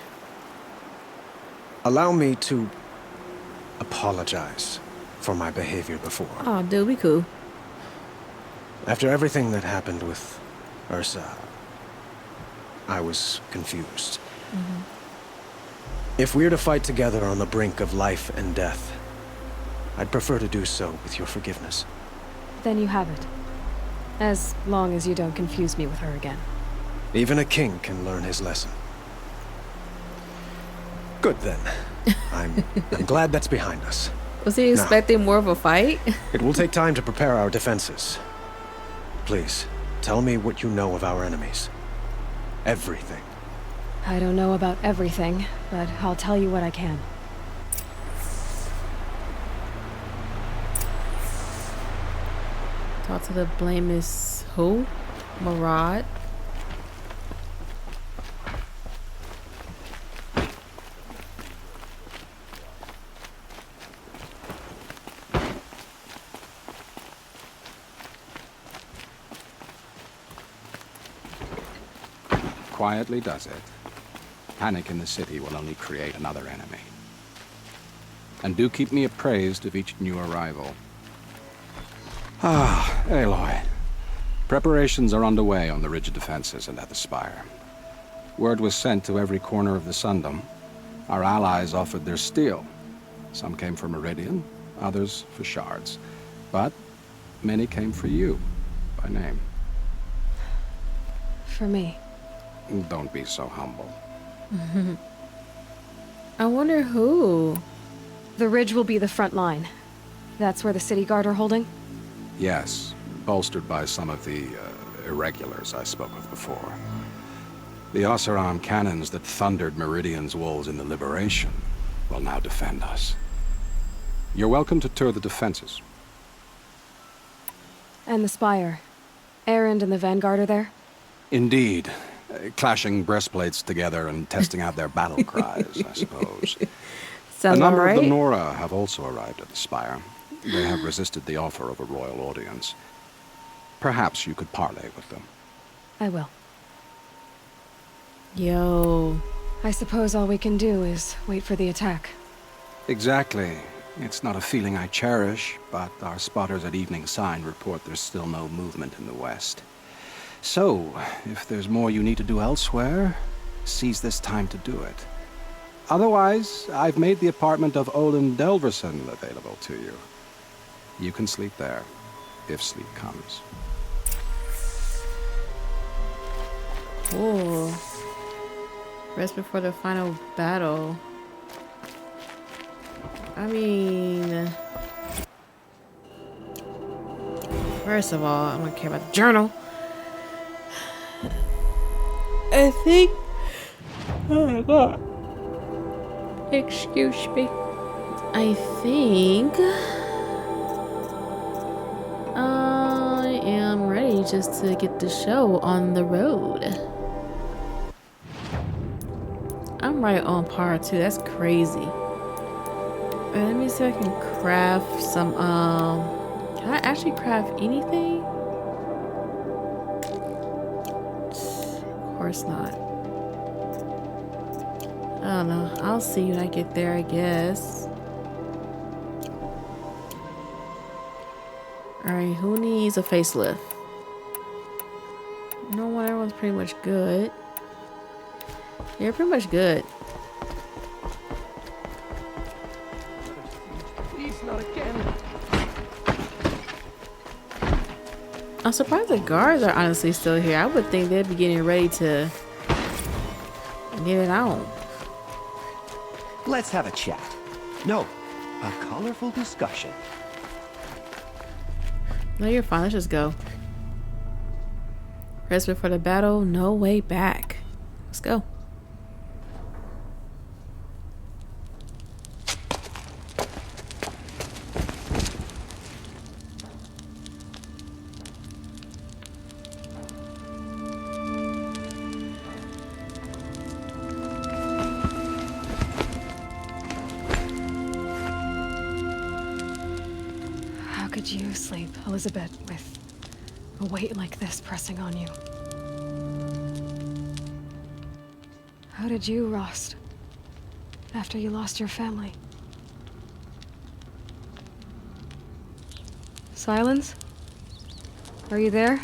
allow me to apologize for my behavior before. Oh, dude, we cool. After everything that happened with Ursa, I was confused. If we're to fight together on the brink of life and death, I'd prefer to do so with your forgiveness. Then you have it. As long as you don't confuse me with her again. Even a king can learn his lesson. Good then. I'm glad that's behind us. Was he expecting more of a fight? It will take time to prepare our defenses. Please, tell me what you know of our enemies. Everything. I don't know about everything, but I'll tell you what I can. Talk to the blameless who? Murad? Quietly does it. Panic in the city will only create another enemy. And do keep me appraised of each new arrival. Ah, Aloy. Preparations are underway on the ridge defenses and at the Spire. Word was sent to every corner of the Sundom. Our allies offered their steel. Some came for Meridian, others for shards. But many came for you, by name. For me. Don't be so humble. I wonder who. The ridge will be the front line. That's where the city guard are holding? Yes, bolstered by some of the irregulars I spoke of before. The Oseram cannons that thundered Meridian's walls in the Liberation will now defend us. You're welcome to tour the defenses. And the Spire. Erend and the Vanguard are there? Indeed. Clashing breastplates together and testing out their battle cries, I suppose. Sounds a number right. of the Nora have also arrived at the Spire. They have resisted the offer of a royal audience. Perhaps you could parley with them. I will. Yo. I suppose all we can do is wait for the attack. Exactly. It's not a feeling I cherish, but our spotters at Evening Sign report there's still no movement in the west. So, if there's more you need to do elsewhere, seize this time to do it. Otherwise, I've made the apartment of Olin Delverson available to you. You can sleep there, if sleep comes. Cool. Rest before the final battle. I mean... First of all, I don't care about the journal. I think... Oh my god. Excuse me. I think... I am ready just to get the show on the road. I'm right on par too. That's crazy. Wait, let me see if I can craft some. Can I actually craft anything? Of course not. I don't know. I'll see when I get there, I guess. Alright, who needs a facelift? You know what? Everyone's pretty much good. Yeah, pretty much good. Please, not again. I'm surprised the guards are honestly still here. I would think they'd be getting ready to get it on. Let's have a chat. No, a colorful discussion. No, you're fine. Let's just go. Rest before the battle. No way back. Let's go. How could you sleep, Elizabeth, with a weight like this pressing on you? How did you, Rost, after you lost your family? Silence? Are you there?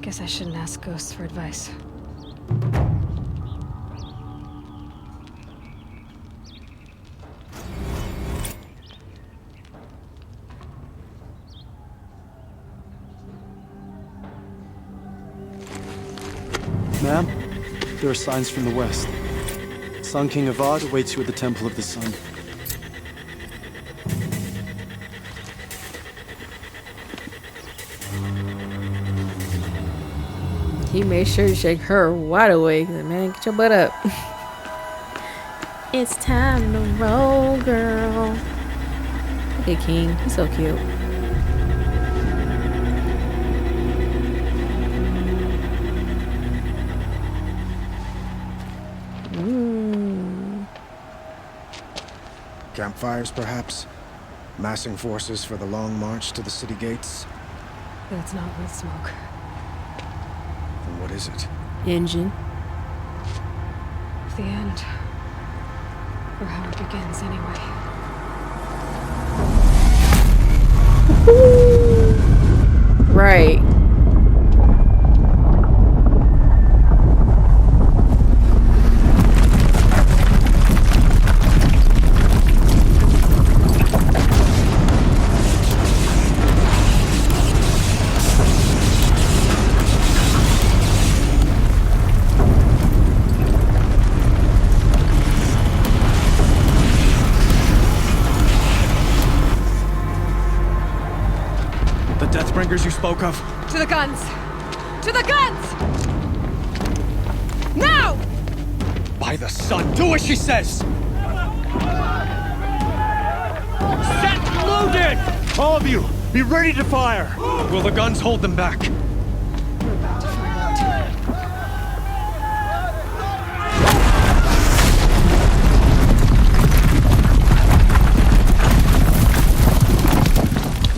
Guess I shouldn't ask ghosts for advice. Ma'am, there are signs from the west. Sun King Avad awaits you at the Temple of the Sun. He made sure to shake her wide awake. Man, get your butt up. It's time to roll, girl. Look at King. He's so cute. Campfires, perhaps? Massing forces for the long march to the city gates? That's not with smoke. Then what is it? Engine. The end. Or how it begins, anyway. Right. Deathbringers you spoke of? To the guns! To the guns! Now! By the sun, do as she says! Set loaded! All of you, be ready to fire! Will the guns hold them back? We're about to find out.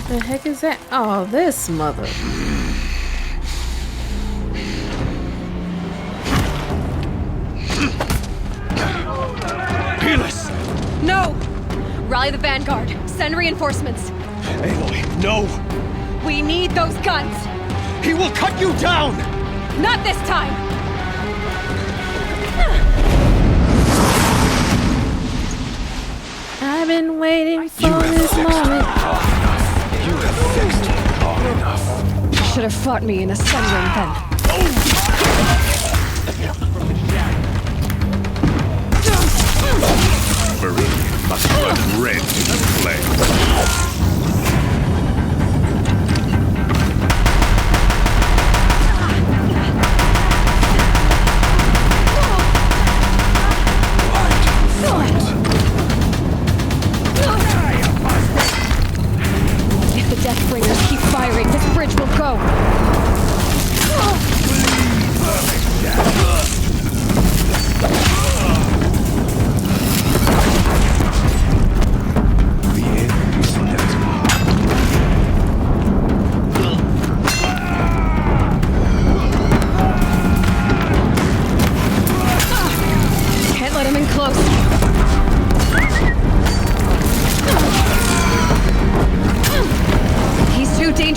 What the heck is that? Oh, this mother. Peerless! No! Rally the vanguard. Send reinforcements. Aloy, no! We need those guns! He will cut you down! Not this time! I've been waiting for this moment. You have fixed it long enough. You should have fought me in a sun ring then. Meridian must run red in the flame. If the Deathbringers keep firing, this bridge will go.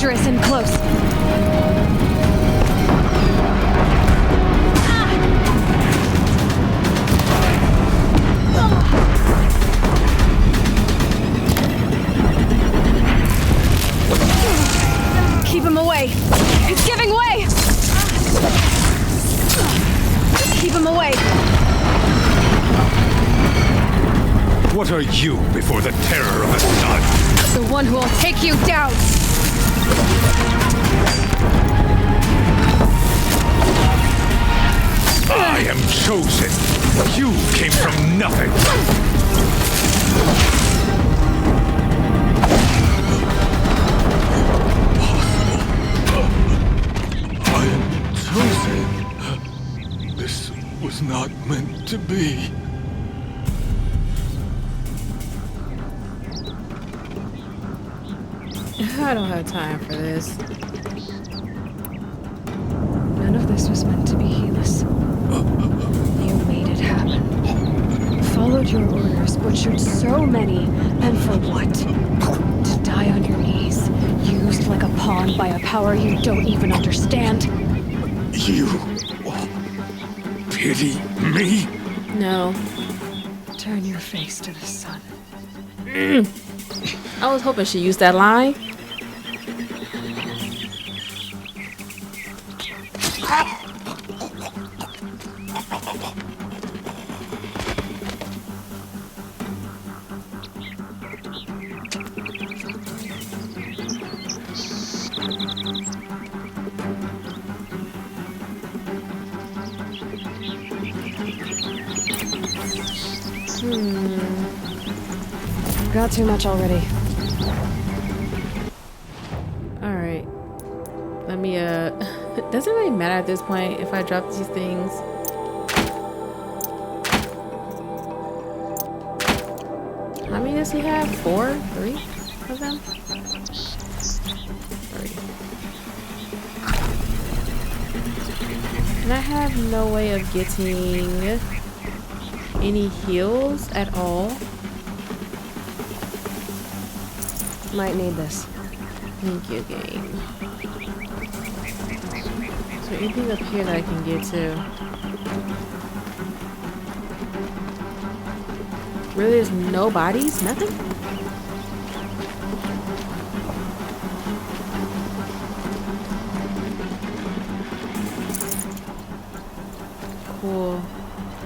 dangerous and close. Keep him away. He's giving way. Keep him away. What are you before the terror of the sun? The one who will take you down. I am chosen. You came from nothing. I am chosen. This was not meant to be. I don't have time for this. None of this was meant to be Helis. You made it happen. Followed your orders, butchered so many, and for what? To die on your knees, used like a pawn by a power you don't even understand. You pity me? No. Turn your face to the sun. I was hoping she used that line. Got too much already. Alright. Let me, doesn't really matter at this point if I drop these things. How many does he have? 4? 3 of them? 3. And I have no way of getting any heals at all. Might need this. Thank you, game. Is there anything up here that I can get to? Really, there's no bodies? Nothing? Cool.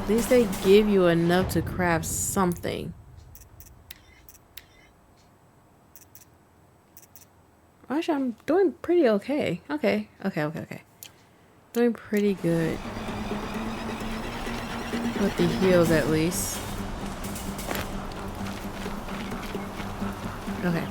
At least they give you enough to craft something. Actually, I'm doing pretty okay. Okay. Doing pretty good. With the heals, at least. Okay.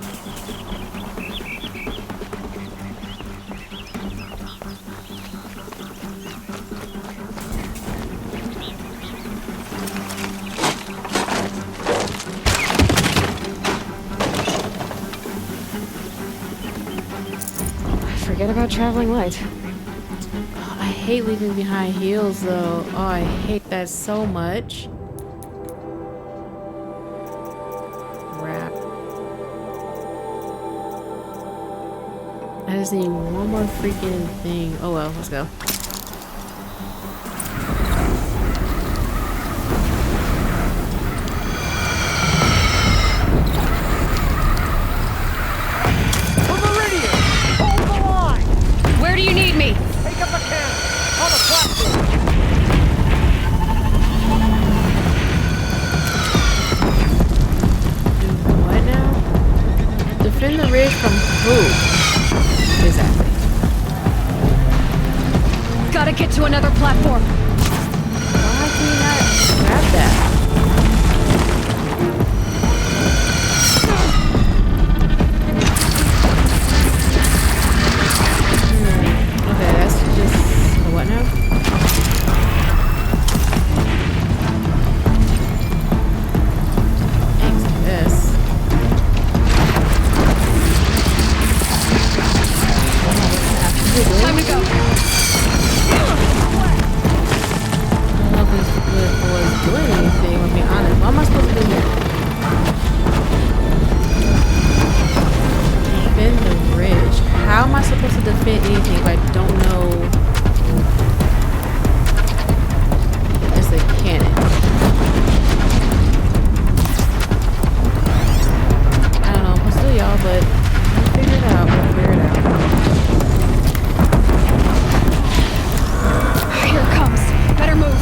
Forget about traveling light. Oh, I hate leaving behind heals, though. Oh, I hate that so much. Crap. I just need one more freaking thing. Oh well, let's go. Where do you need me? Take up a can on the platform. What now? Defend the ridge from who? Exactly. Gotta get to another platform. Why can you not grab that? Okay, that's just a what now? Thanks to this. Time to go. I don't know if this was doing anything, to be honest. What am I supposed to do here? Defend the ridge. How defend anything if I don't know it's a cannon. I don't know, I'm still y'all, but we'll figure it out. We'll figure it out. Here it comes. Better move.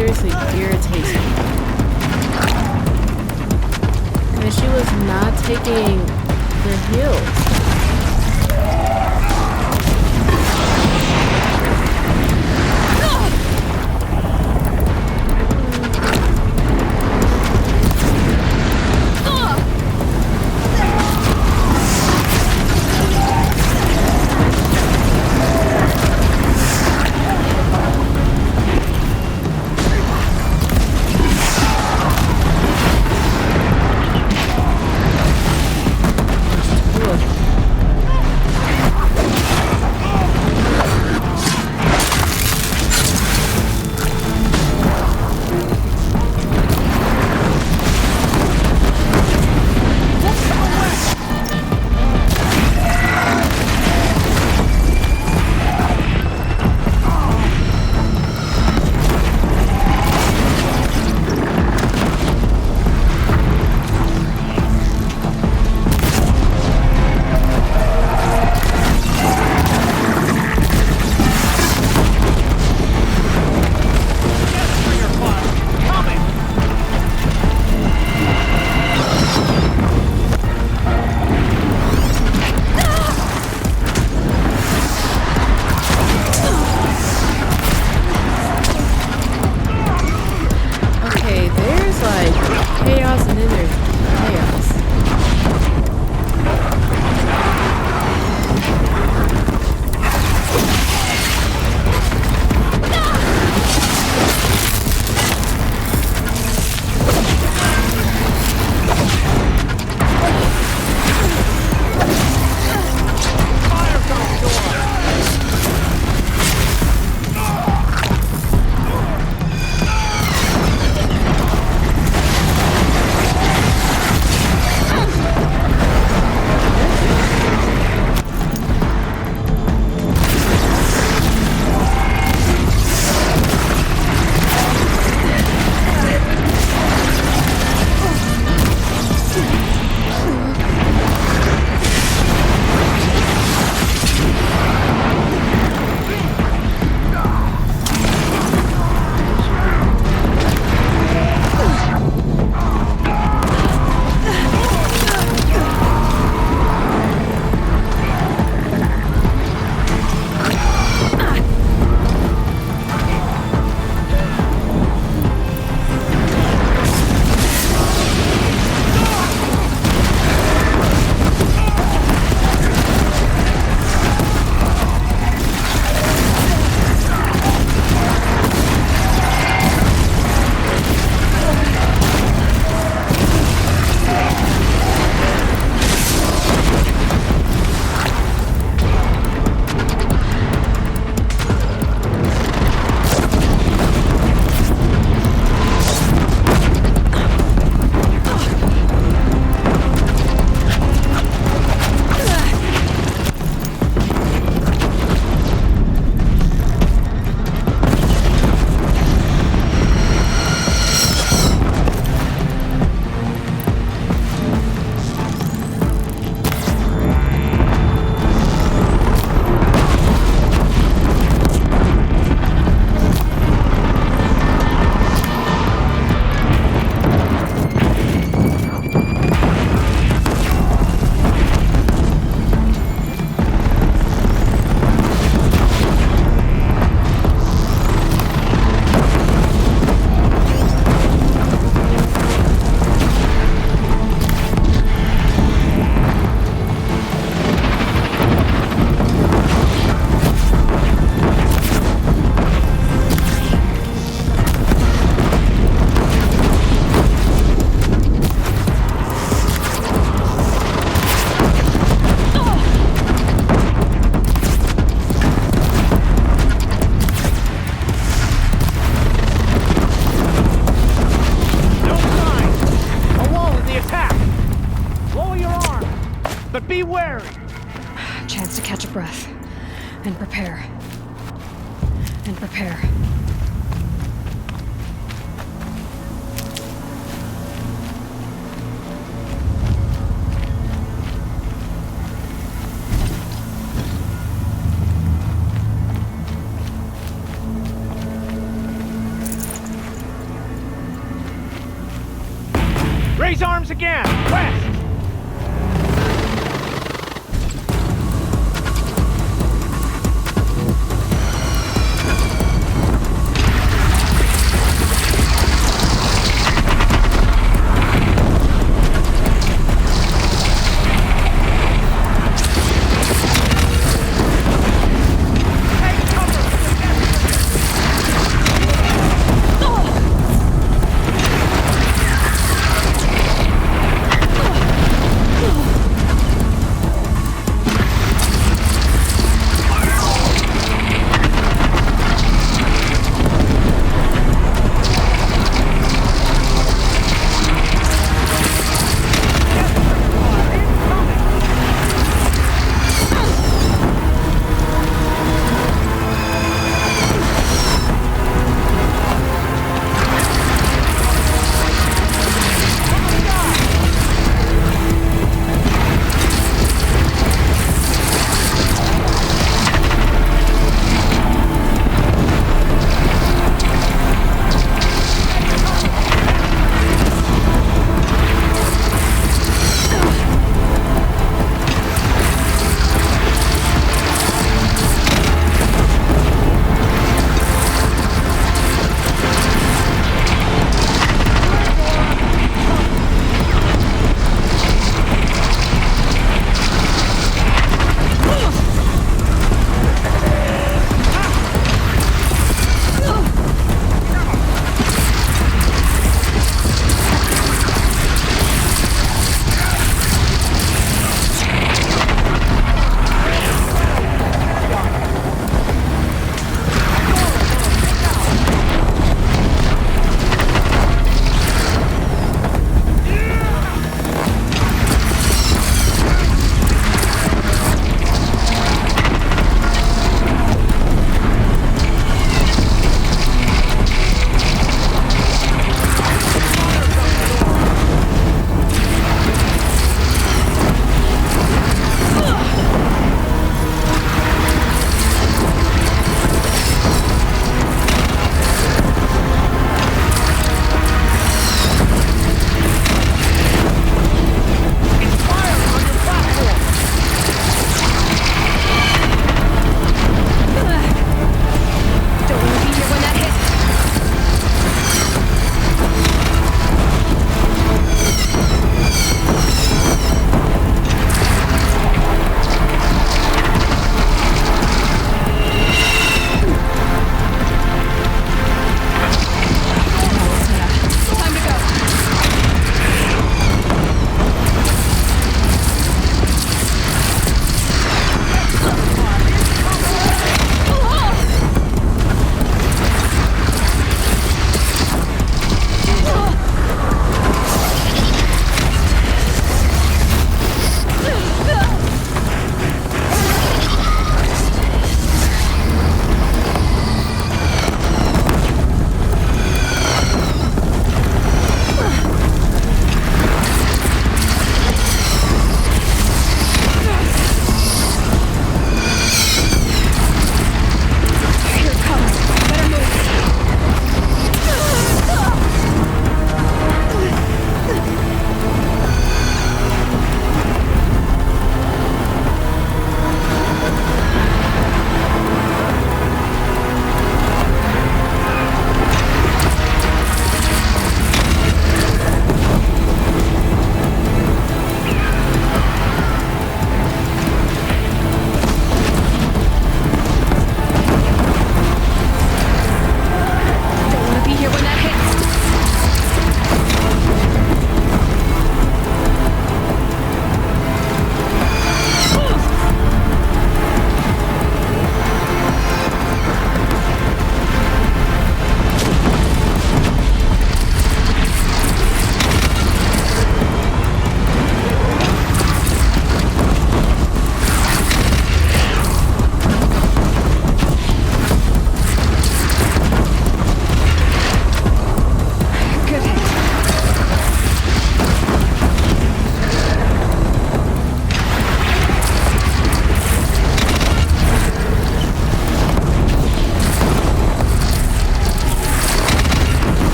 seriously irritates me. And she was not taking the heals. Be wary. Chance to catch a breath. And prepare. And prepare. Raise arms again! West!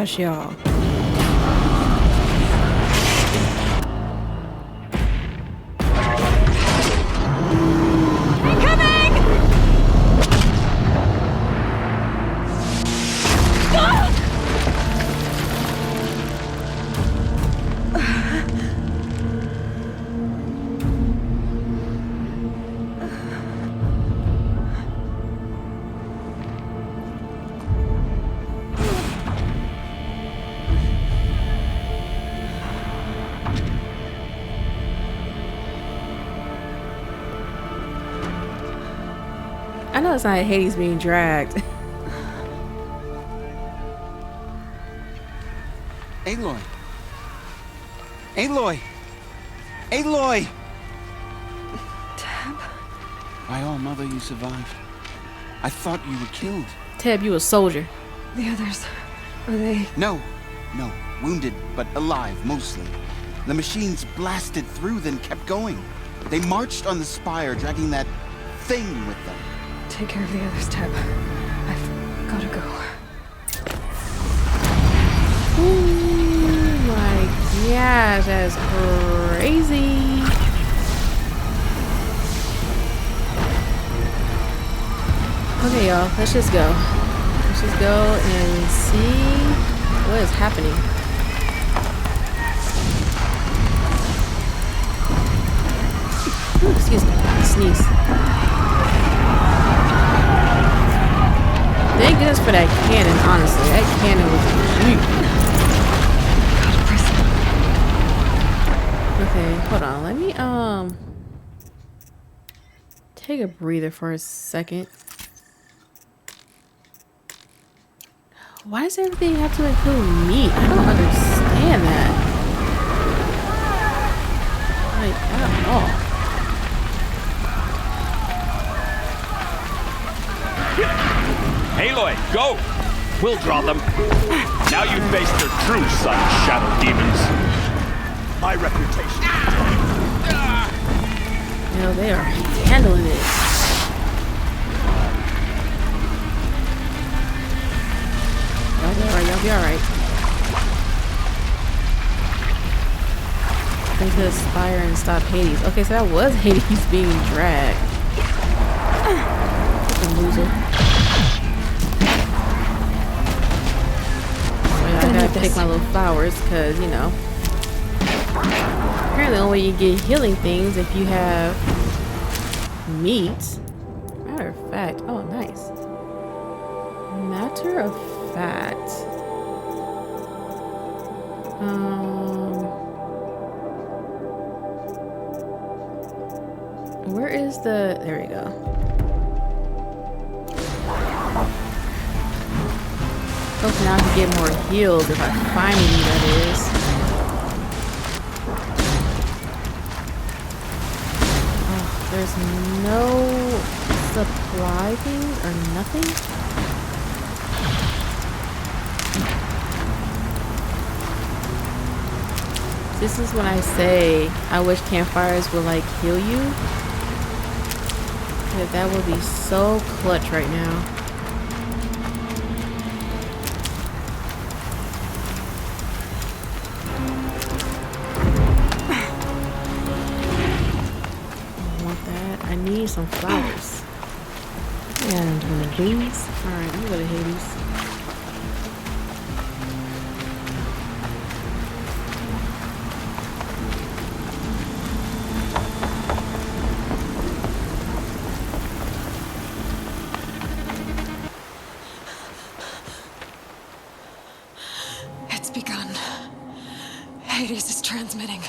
gosh, y'all. I know it's not Hades being dragged. Aloy! Aloy! Aloy! Tab? By all, Mother, you survived. I thought you were killed. Teb, you a soldier. The others, are they? No. Wounded, but alive, mostly. The machines blasted through, then kept going. They marched on the spire, dragging that thing with them. Take care of the others, Tab. I've gotta go. Oh my gosh, that's crazy. Okay, y'all, let's just go. Let's just go and see what is happening. Ooh, excuse me, sneeze. Thank goodness for that cannon, honestly. That cannon was cute. Okay, hold on. Let me take a breather for a second. Why does everything have to include meat? I don't understand that. Like, at all. Aloy, go! We'll draw them. Now you face their true son, Shadow Demons. My reputation. You know, they are handling it. Y'all be alright, y'all be alright. Into the spire and stop Hades. Okay, so that was Hades being dragged. Fucking loser. I gotta pick my little flowers because, you know, apparently the only way you get healing things if you have meat. Matter of fact, oh nice. Matter of fact, where is the, there we go. Hopefully now I can get more heals if I find any, that is. Oh, there's no supply things or nothing. This is when I say I wish campfires would like heal you. That would be so clutch right now. I need some flowers. And one of these. Alright, I'm gonna go to Hades. It's begun. Hades is transmitting.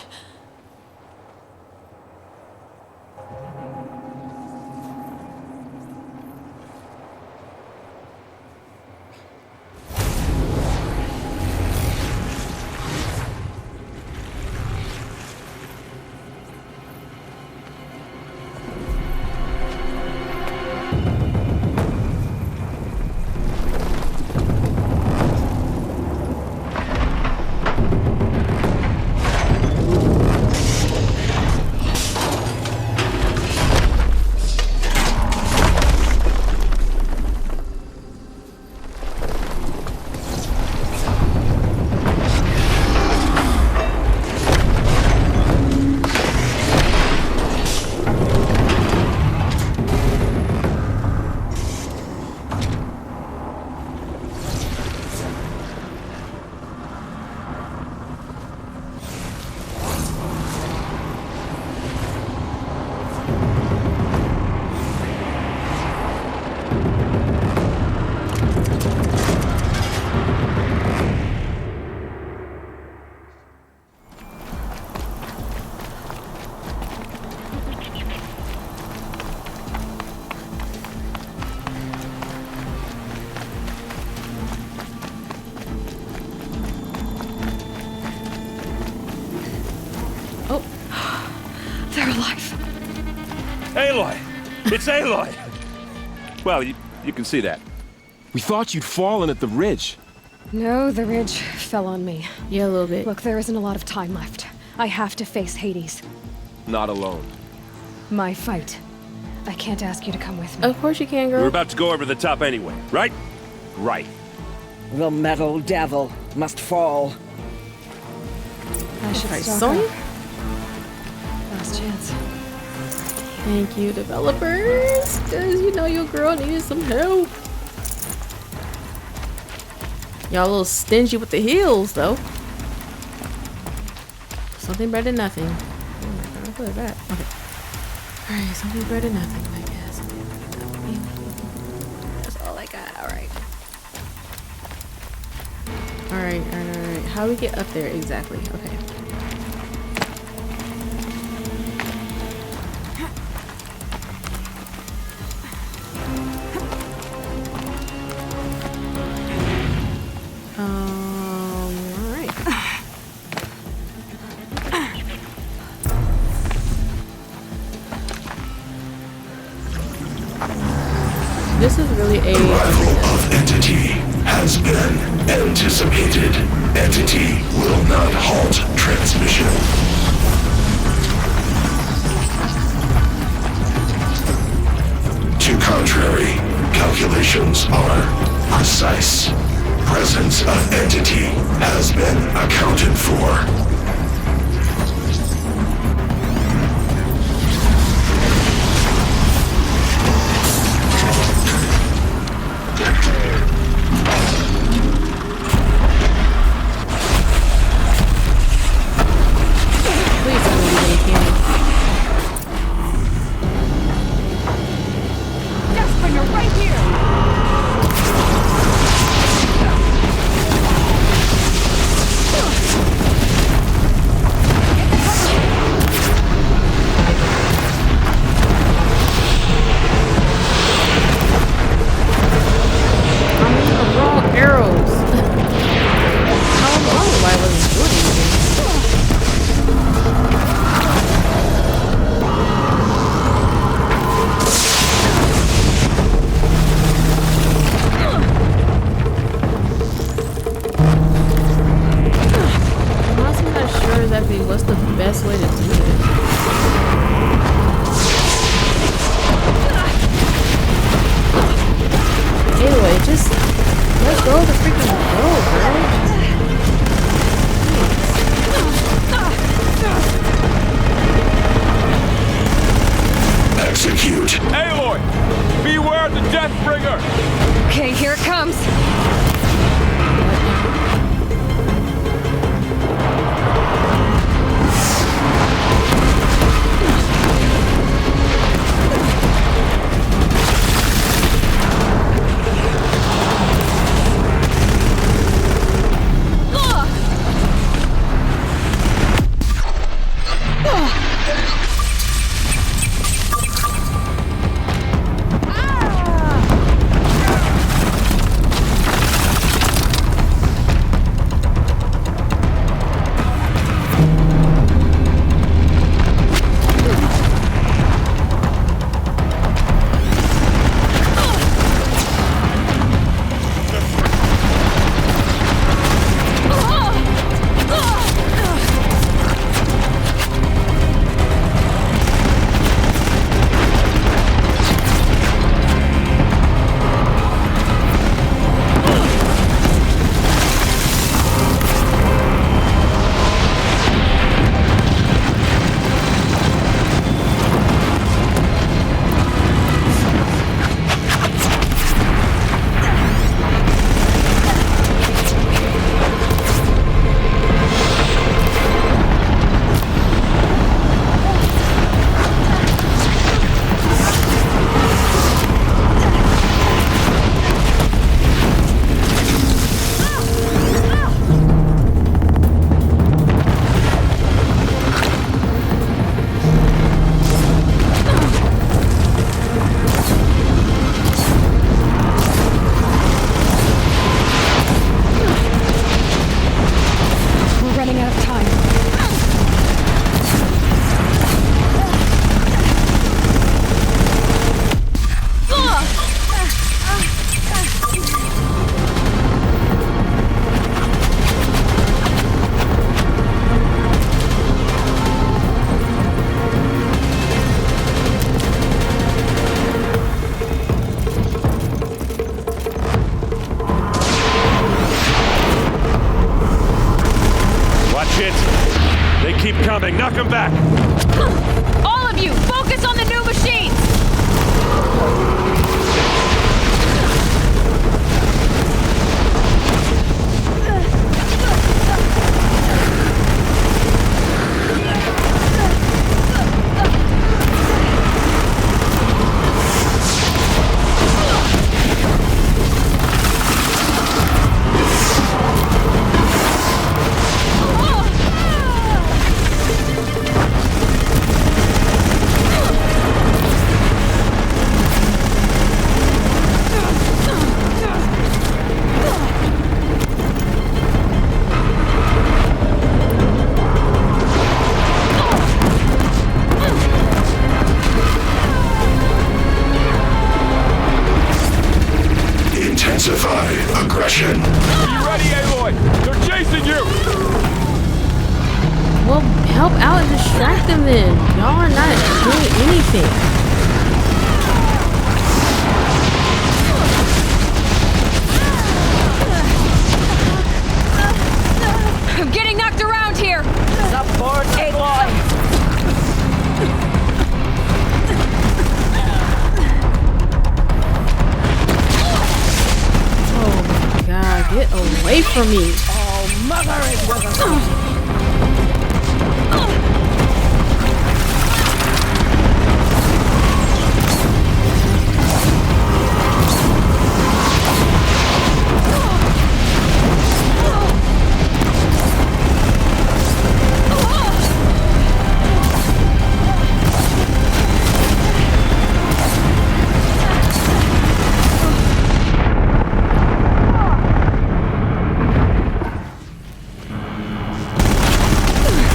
Aloy! It's Aloy! Well, you can see that. We thought you'd fallen at the ridge. No, the ridge fell on me. Yeah, a little bit. Look, there isn't a lot of time left. I have to face Hades. Not alone. My fight. I can't ask you to come with me. Of course you can, girl. We're about to go over the top anyway, right? Right. The metal devil must fall. I should Okay, stalk Sony? her. Last chance. Thank you, developers, because you know your girl needed some help. Y'all a little stingy with the heals, though. Something better than nothing. Oh my god, look at that. Okay. Alright, something better than nothing, I guess. That's all I got. Alright. Alright. How do we get up there exactly? Okay. Alright. This is really a Arrival of Entity has been anticipated. Entity will not halt transmission. To contrary, calculations are precise. Presence of Entity has been accounted for. What's the best way to do it? Anyway, just let go of the freaking road, girl. Execute. Aloy! Beware the Deathbringer! Okay, here it comes. They keep coming. Knock them back. All of you, focus on the new machines! Intensify aggression. Are you ready, Aloy? They're chasing you! Well, help out and distract them then. Y'all are not doing anything. I'm getting knocked around here! Support Aloy! God, get away from me. Oh, mother, it was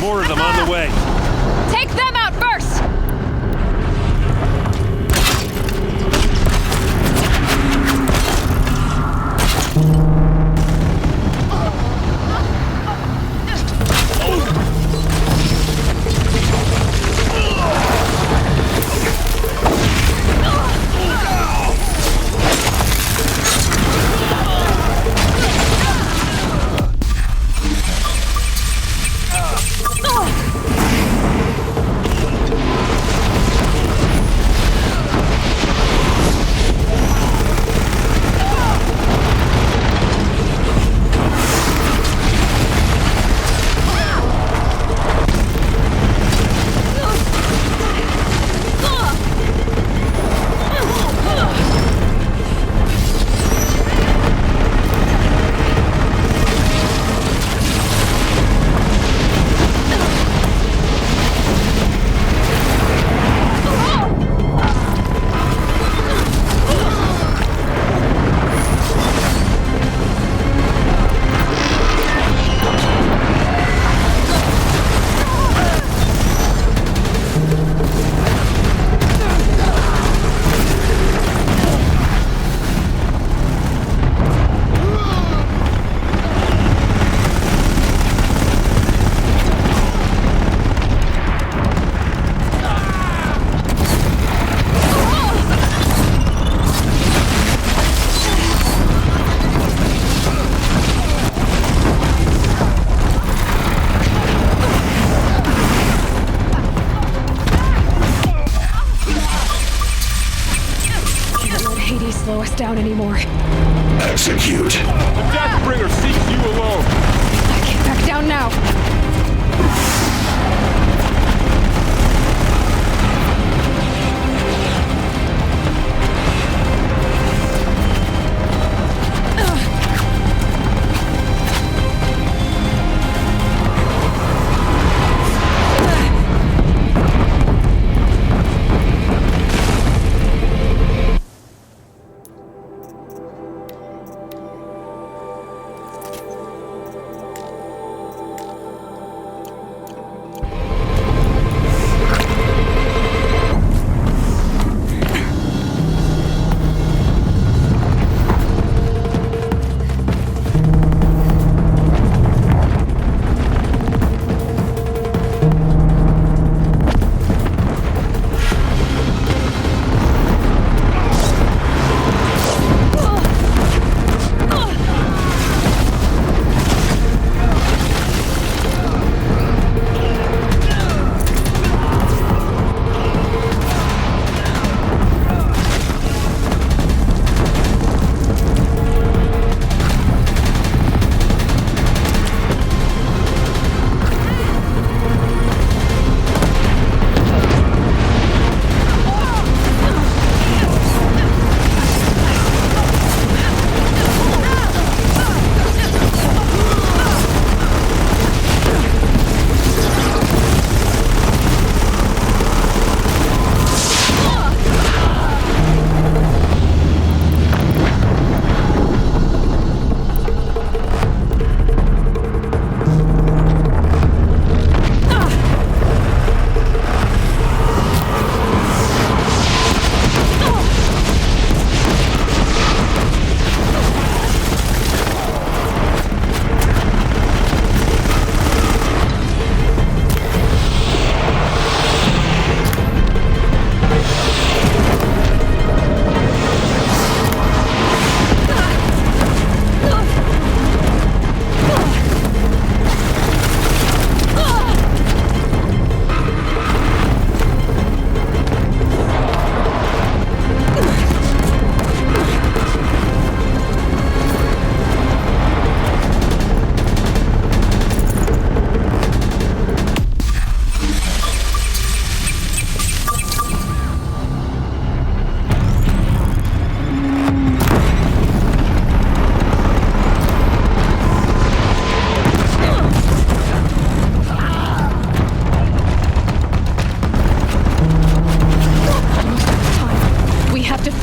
More of them on the way. Take them out first! Slow us down anymore. Execute. The Deathbringer seeks you alone. I can't back down now.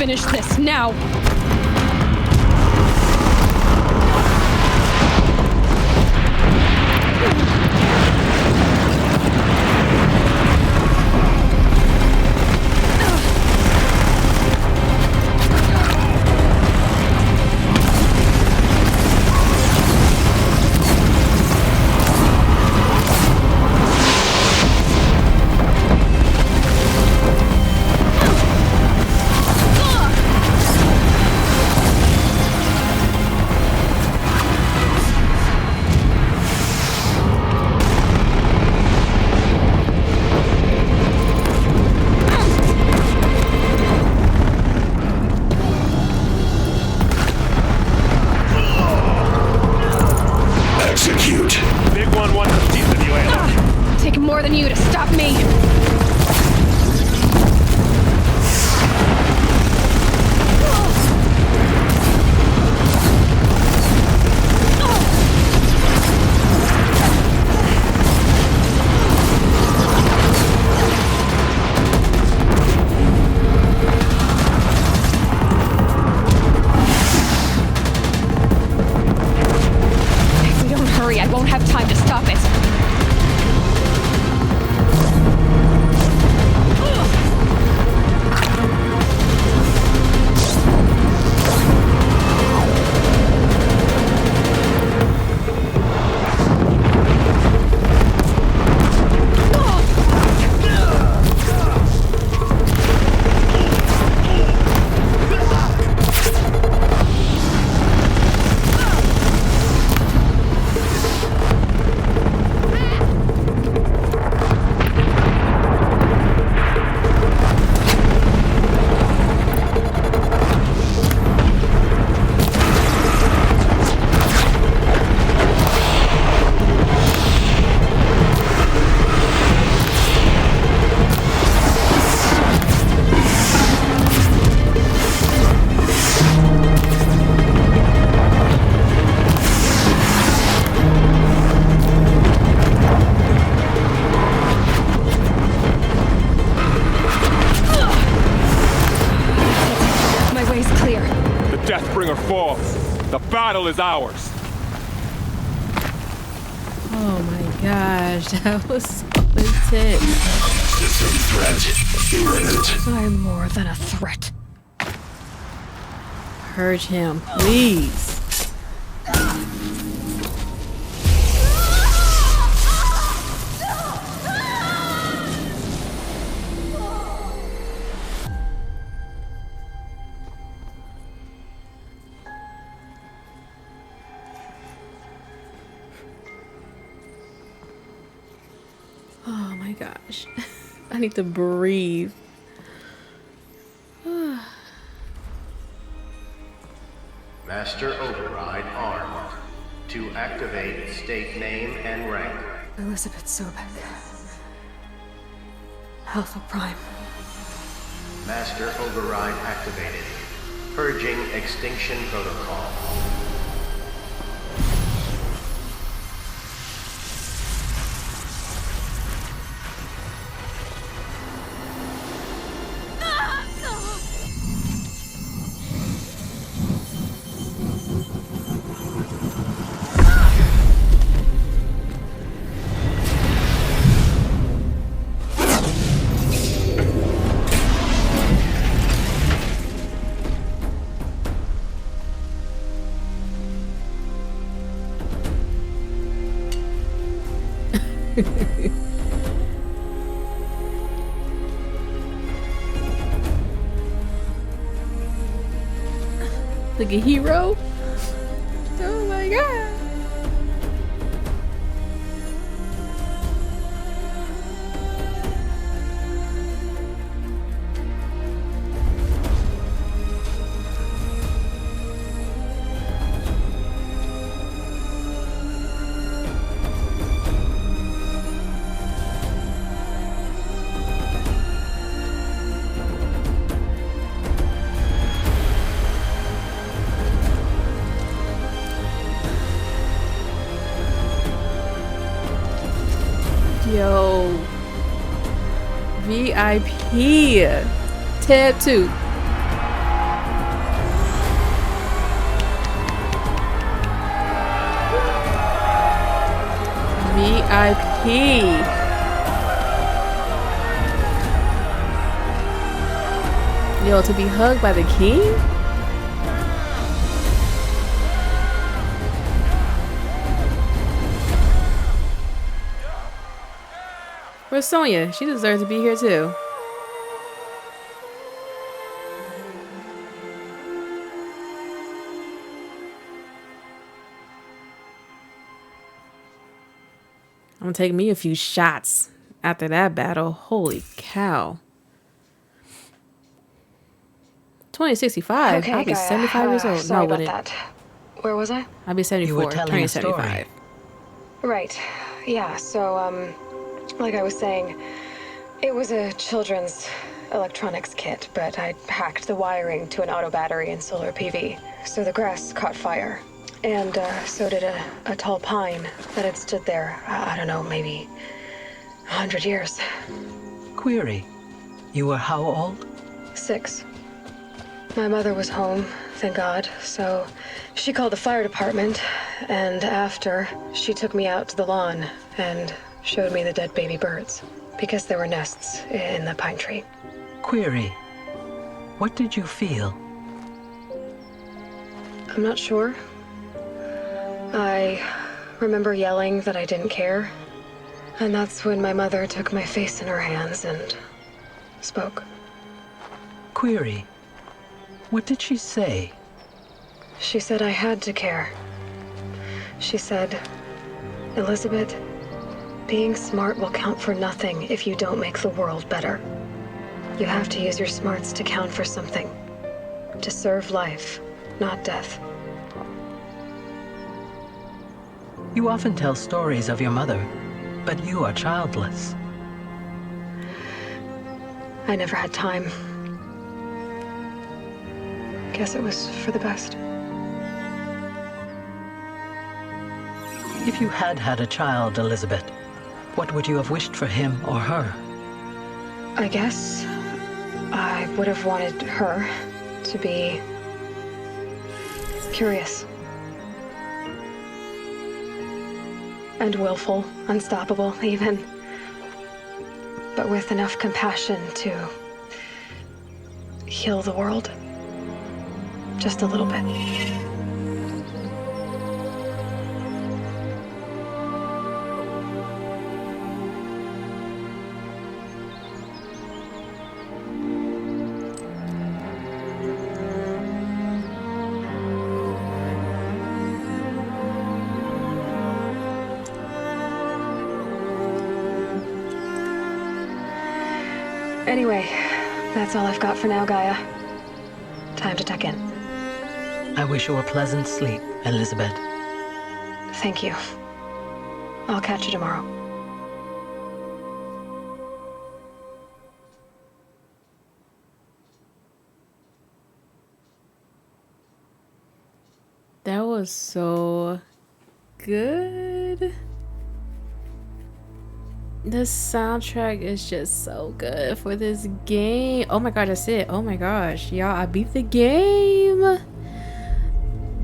finish this, now! Is ours. Oh my gosh, that was so intense. System threat imminent. I'm more than a threat. Purge him, please. Oh my gosh. I need to breathe. Master Override armed. To activate, state name and rank. Elizabeth Sobek. Alpha Prime. Master Override activated. Purging Extinction Protocol. Like a hero? Oh my god. Yo, VIP tab 2. VIP. Yo, to be hugged by the king? Where's Sonya? She deserves to be here too. I'm gonna take me a few shots after that battle. Holy cow. 2065. Okay, I'll be Gaia. 75 years old. Sorry No, about wouldn't. that. Where was I? I'll be 74. You were telling turning a story. 75. Right. Yeah, so, like I was saying, it was a children's electronics kit, but I hacked the wiring to an auto battery and solar PV. So the grass caught fire. And, so did a tall pine that had stood there, I don't know, maybe 100 years. Query. You were how old? 6. My mother was home, thank God, so she called the fire department, and after, she took me out to the lawn and showed me the dead baby birds, because there were nests in the pine tree. Query. What did you feel? I'm not sure. I remember yelling that I didn't care, and that's when my mother took my face in her hands and spoke. Query. What did she say? She said I had to care. She said, Elizabeth, being smart will count for nothing if you don't make the world better. You have to use your smarts to count for something. To serve life, not death. You often tell stories of your mother, but you are childless. I never had time. Guess it was for the best. If you had had a child, Elizabeth, what would you have wished for him or her? I guess I would have wanted her to be curious. And willful, unstoppable, even. But with enough compassion to heal the world. Just a little bit. Anyway, that's all I've got for now, Gaia. Time to tuck in. I wish you a pleasant sleep, Elizabeth. Thank you. I'll catch you tomorrow. That was so good. The soundtrack is just so good for this game. Oh my god, that's it. Oh my gosh, y'all, I beat the game.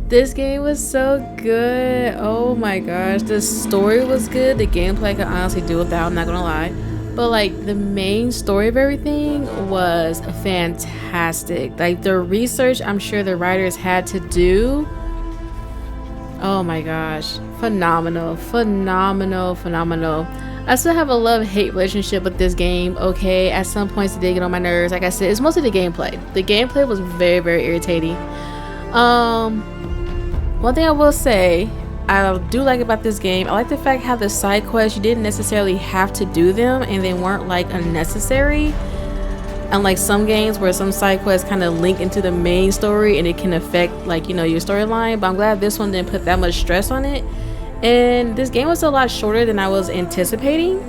This game was so good. Oh my gosh, the story was good. The gameplay I could honestly do without, I'm not gonna lie. But like the main story of everything was fantastic. Like the research I'm sure the writers had to do. Oh my gosh, phenomenal, phenomenal, phenomenal. I still have a love-hate relationship with this game, okay? At some points it did get on my nerves. Like I said, it's mostly the gameplay. The gameplay was very, very irritating. One thing I will say, I do like about this game, I like the fact how the side quests, you didn't necessarily have to do them and they weren't like unnecessary. Unlike some games where some side quests kind of link into the main story and it can affect like, you know, your storyline. But I'm glad this one didn't put that much stress on it. And this game was a lot shorter than I was anticipating.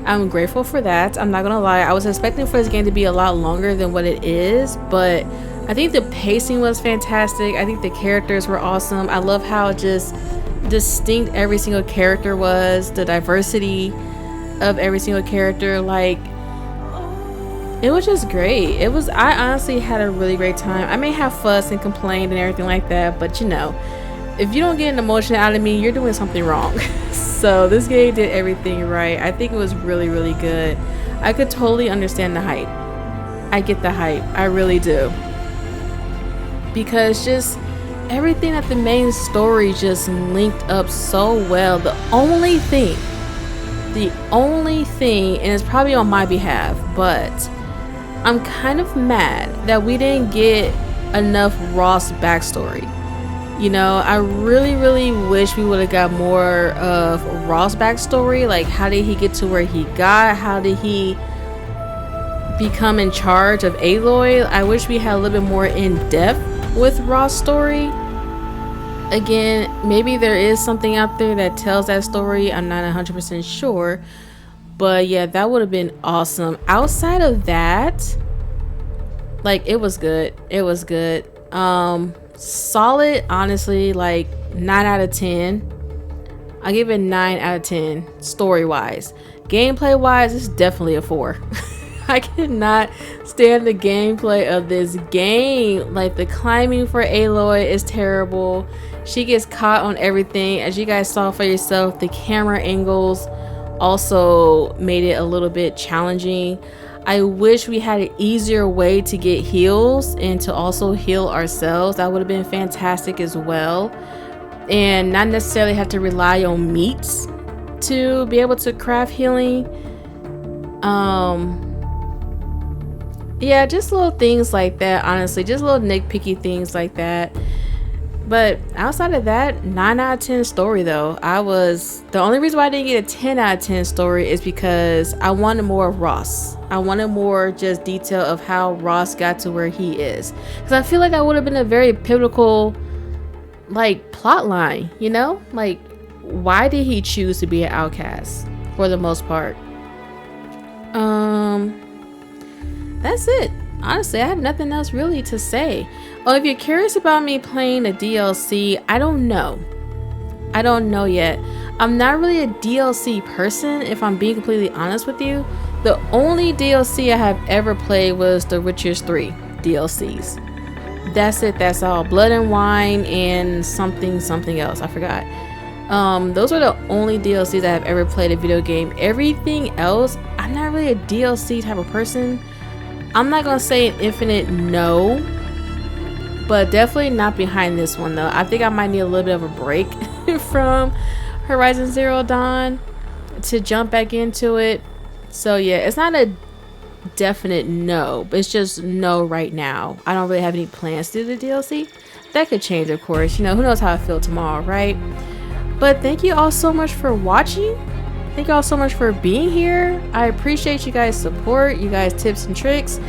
I'm grateful for that. I'm not gonna lie, I was expecting for this game to be a lot longer than what it is, but I think the pacing was fantastic. I think the characters were awesome. I love how just distinct every single character was, the diversity of every single character. Like, it was just great. I honestly had a really great time. I may have fussed and complained and everything like that, but you know, if you don't get an emotion out of me, you're doing something wrong. So this game did everything right. I think it was really, really good. I could totally understand the hype. I get the hype. I really do. Because just everything at the main story just linked up so well. The only thing, and it's probably on my behalf, but I'm kind of mad that we didn't get enough Ross backstory. You know, I really, really wish we would have got more of Ross backstory. Like, how did he get to where he got? How did he become in charge of Aloy? I wish we had a little bit more in depth with Ross' story. Again, maybe there is something out there that tells that story. I'm not 100% sure. But yeah, that would have been awesome. Outside of that, like, it was good. It was good. Solid, honestly, like 9 out of 10. I give it 9 out of 10 story wise. Gameplay wise, it's definitely a 4. I cannot stand the gameplay of this game. Like, the climbing for Aloy is terrible. She gets caught on everything. As you guys saw for yourself, the camera angles also made it a little bit challenging. I wish we had an easier way to get heals and to also heal ourselves. That would have been fantastic as well. And not necessarily have to rely on meats to be able to craft healing. Yeah, just little things like that, honestly. Just little nitpicky things like that. But outside of that, 9 out of 10 story though. The only reason why I didn't get a 10 out of 10 story is because I wanted more of Ross. I wanted more just detail of how Ross got to where he is. Because I feel like that would have been a very pivotal, like, plot line, you know? Like, why did he choose to be an outcast for the most part? That's it. Honestly, I have nothing else really to say. Oh, if you're curious about me playing the DLC, I don't know. I don't know yet. I'm not really a DLC person, if I'm being completely honest with you. The only DLC I have ever played was the Witcher 3 DLCs. That's it, that's all. Blood and Wine and something else, I forgot. Those are the only DLCs I have ever played a video game. Everything else, I'm not really a DLC type of person. I'm not gonna say an infinite no, but definitely not behind this one though. I think I might need a little bit of a break from Horizon Zero Dawn to jump back into it. So yeah, it's not a definite no, but it's just no right now. I don't really have any plans to do the DLC. That could change, of course. You know, who knows how I feel tomorrow, right? But thank you all so much for watching. Thank you all so much for being here. I appreciate you guys' support, you guys' tips and tricks.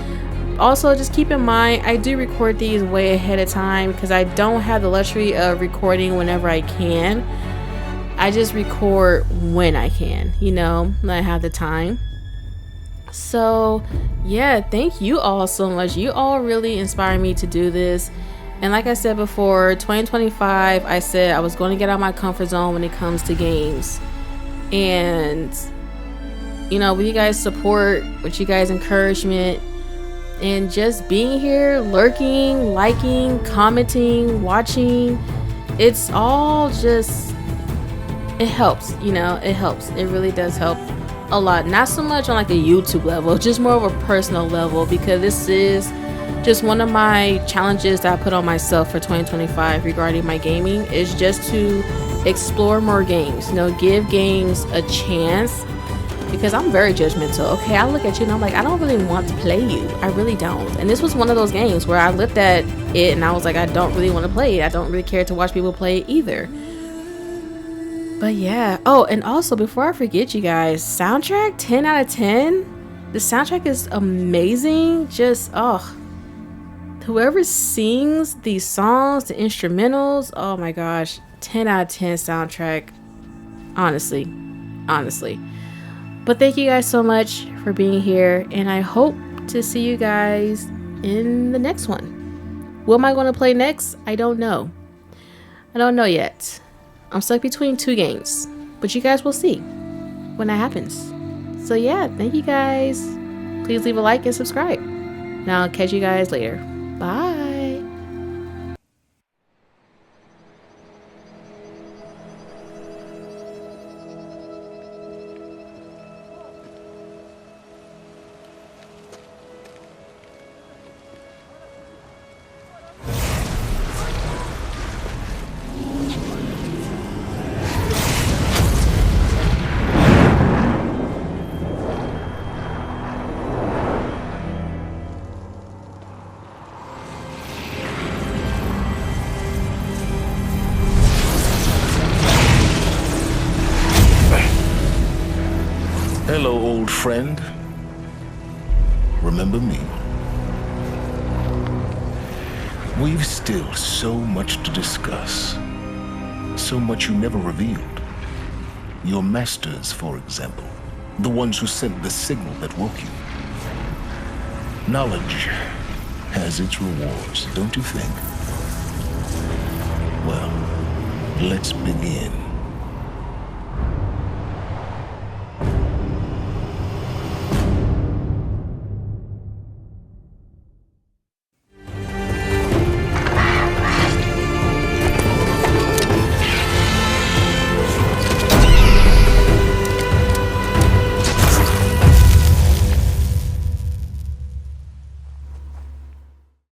Also, just keep in mind, I do record these way ahead of time because I don't have the luxury of recording whenever I can. I just record when I can, you know, when I have the time. So yeah, thank you all so much. You all really inspire me to do this. And like I said before, 2025, I said I was going to get out of my comfort zone when it comes to games. And you know, with you guys' support, with you guys' encouragement, and just being here, lurking, liking, commenting, watching, it's all just, it helps, you know, it helps. It really does help a lot. Not so much on like a YouTube level, just more of a personal level, because this is just one of my challenges that I put on myself for 2025 regarding my gaming, is just to explore more games, you know, give games a chance, because I'm very judgmental. Okay, I look at you and I'm like, I don't really want to play you. I really don't. And this was one of those games where I looked at it and I was like, I don't really want to play it. I don't really care to watch people play it either. But yeah. Oh, and also before I forget, you guys, soundtrack 10 out of 10. The soundtrack is amazing. Just, oh, whoever sings these songs, the instrumentals, oh my gosh, 10 out of 10 soundtrack. Honestly. But thank you guys so much for being here, and I hope to see you guys in the next one. What am I going to play next? I don't know. I don't know yet. I'm stuck between 2 games, but you guys will see when that happens. So yeah, thank you guys. Please leave a like and subscribe. And I'll catch you guys later. Bye. Hello, old friend. Remember me? We've still so much to discuss. So much you never revealed. Your masters, for example. The ones who sent the signal that woke you. Knowledge has its rewards, don't you think? Well, let's begin.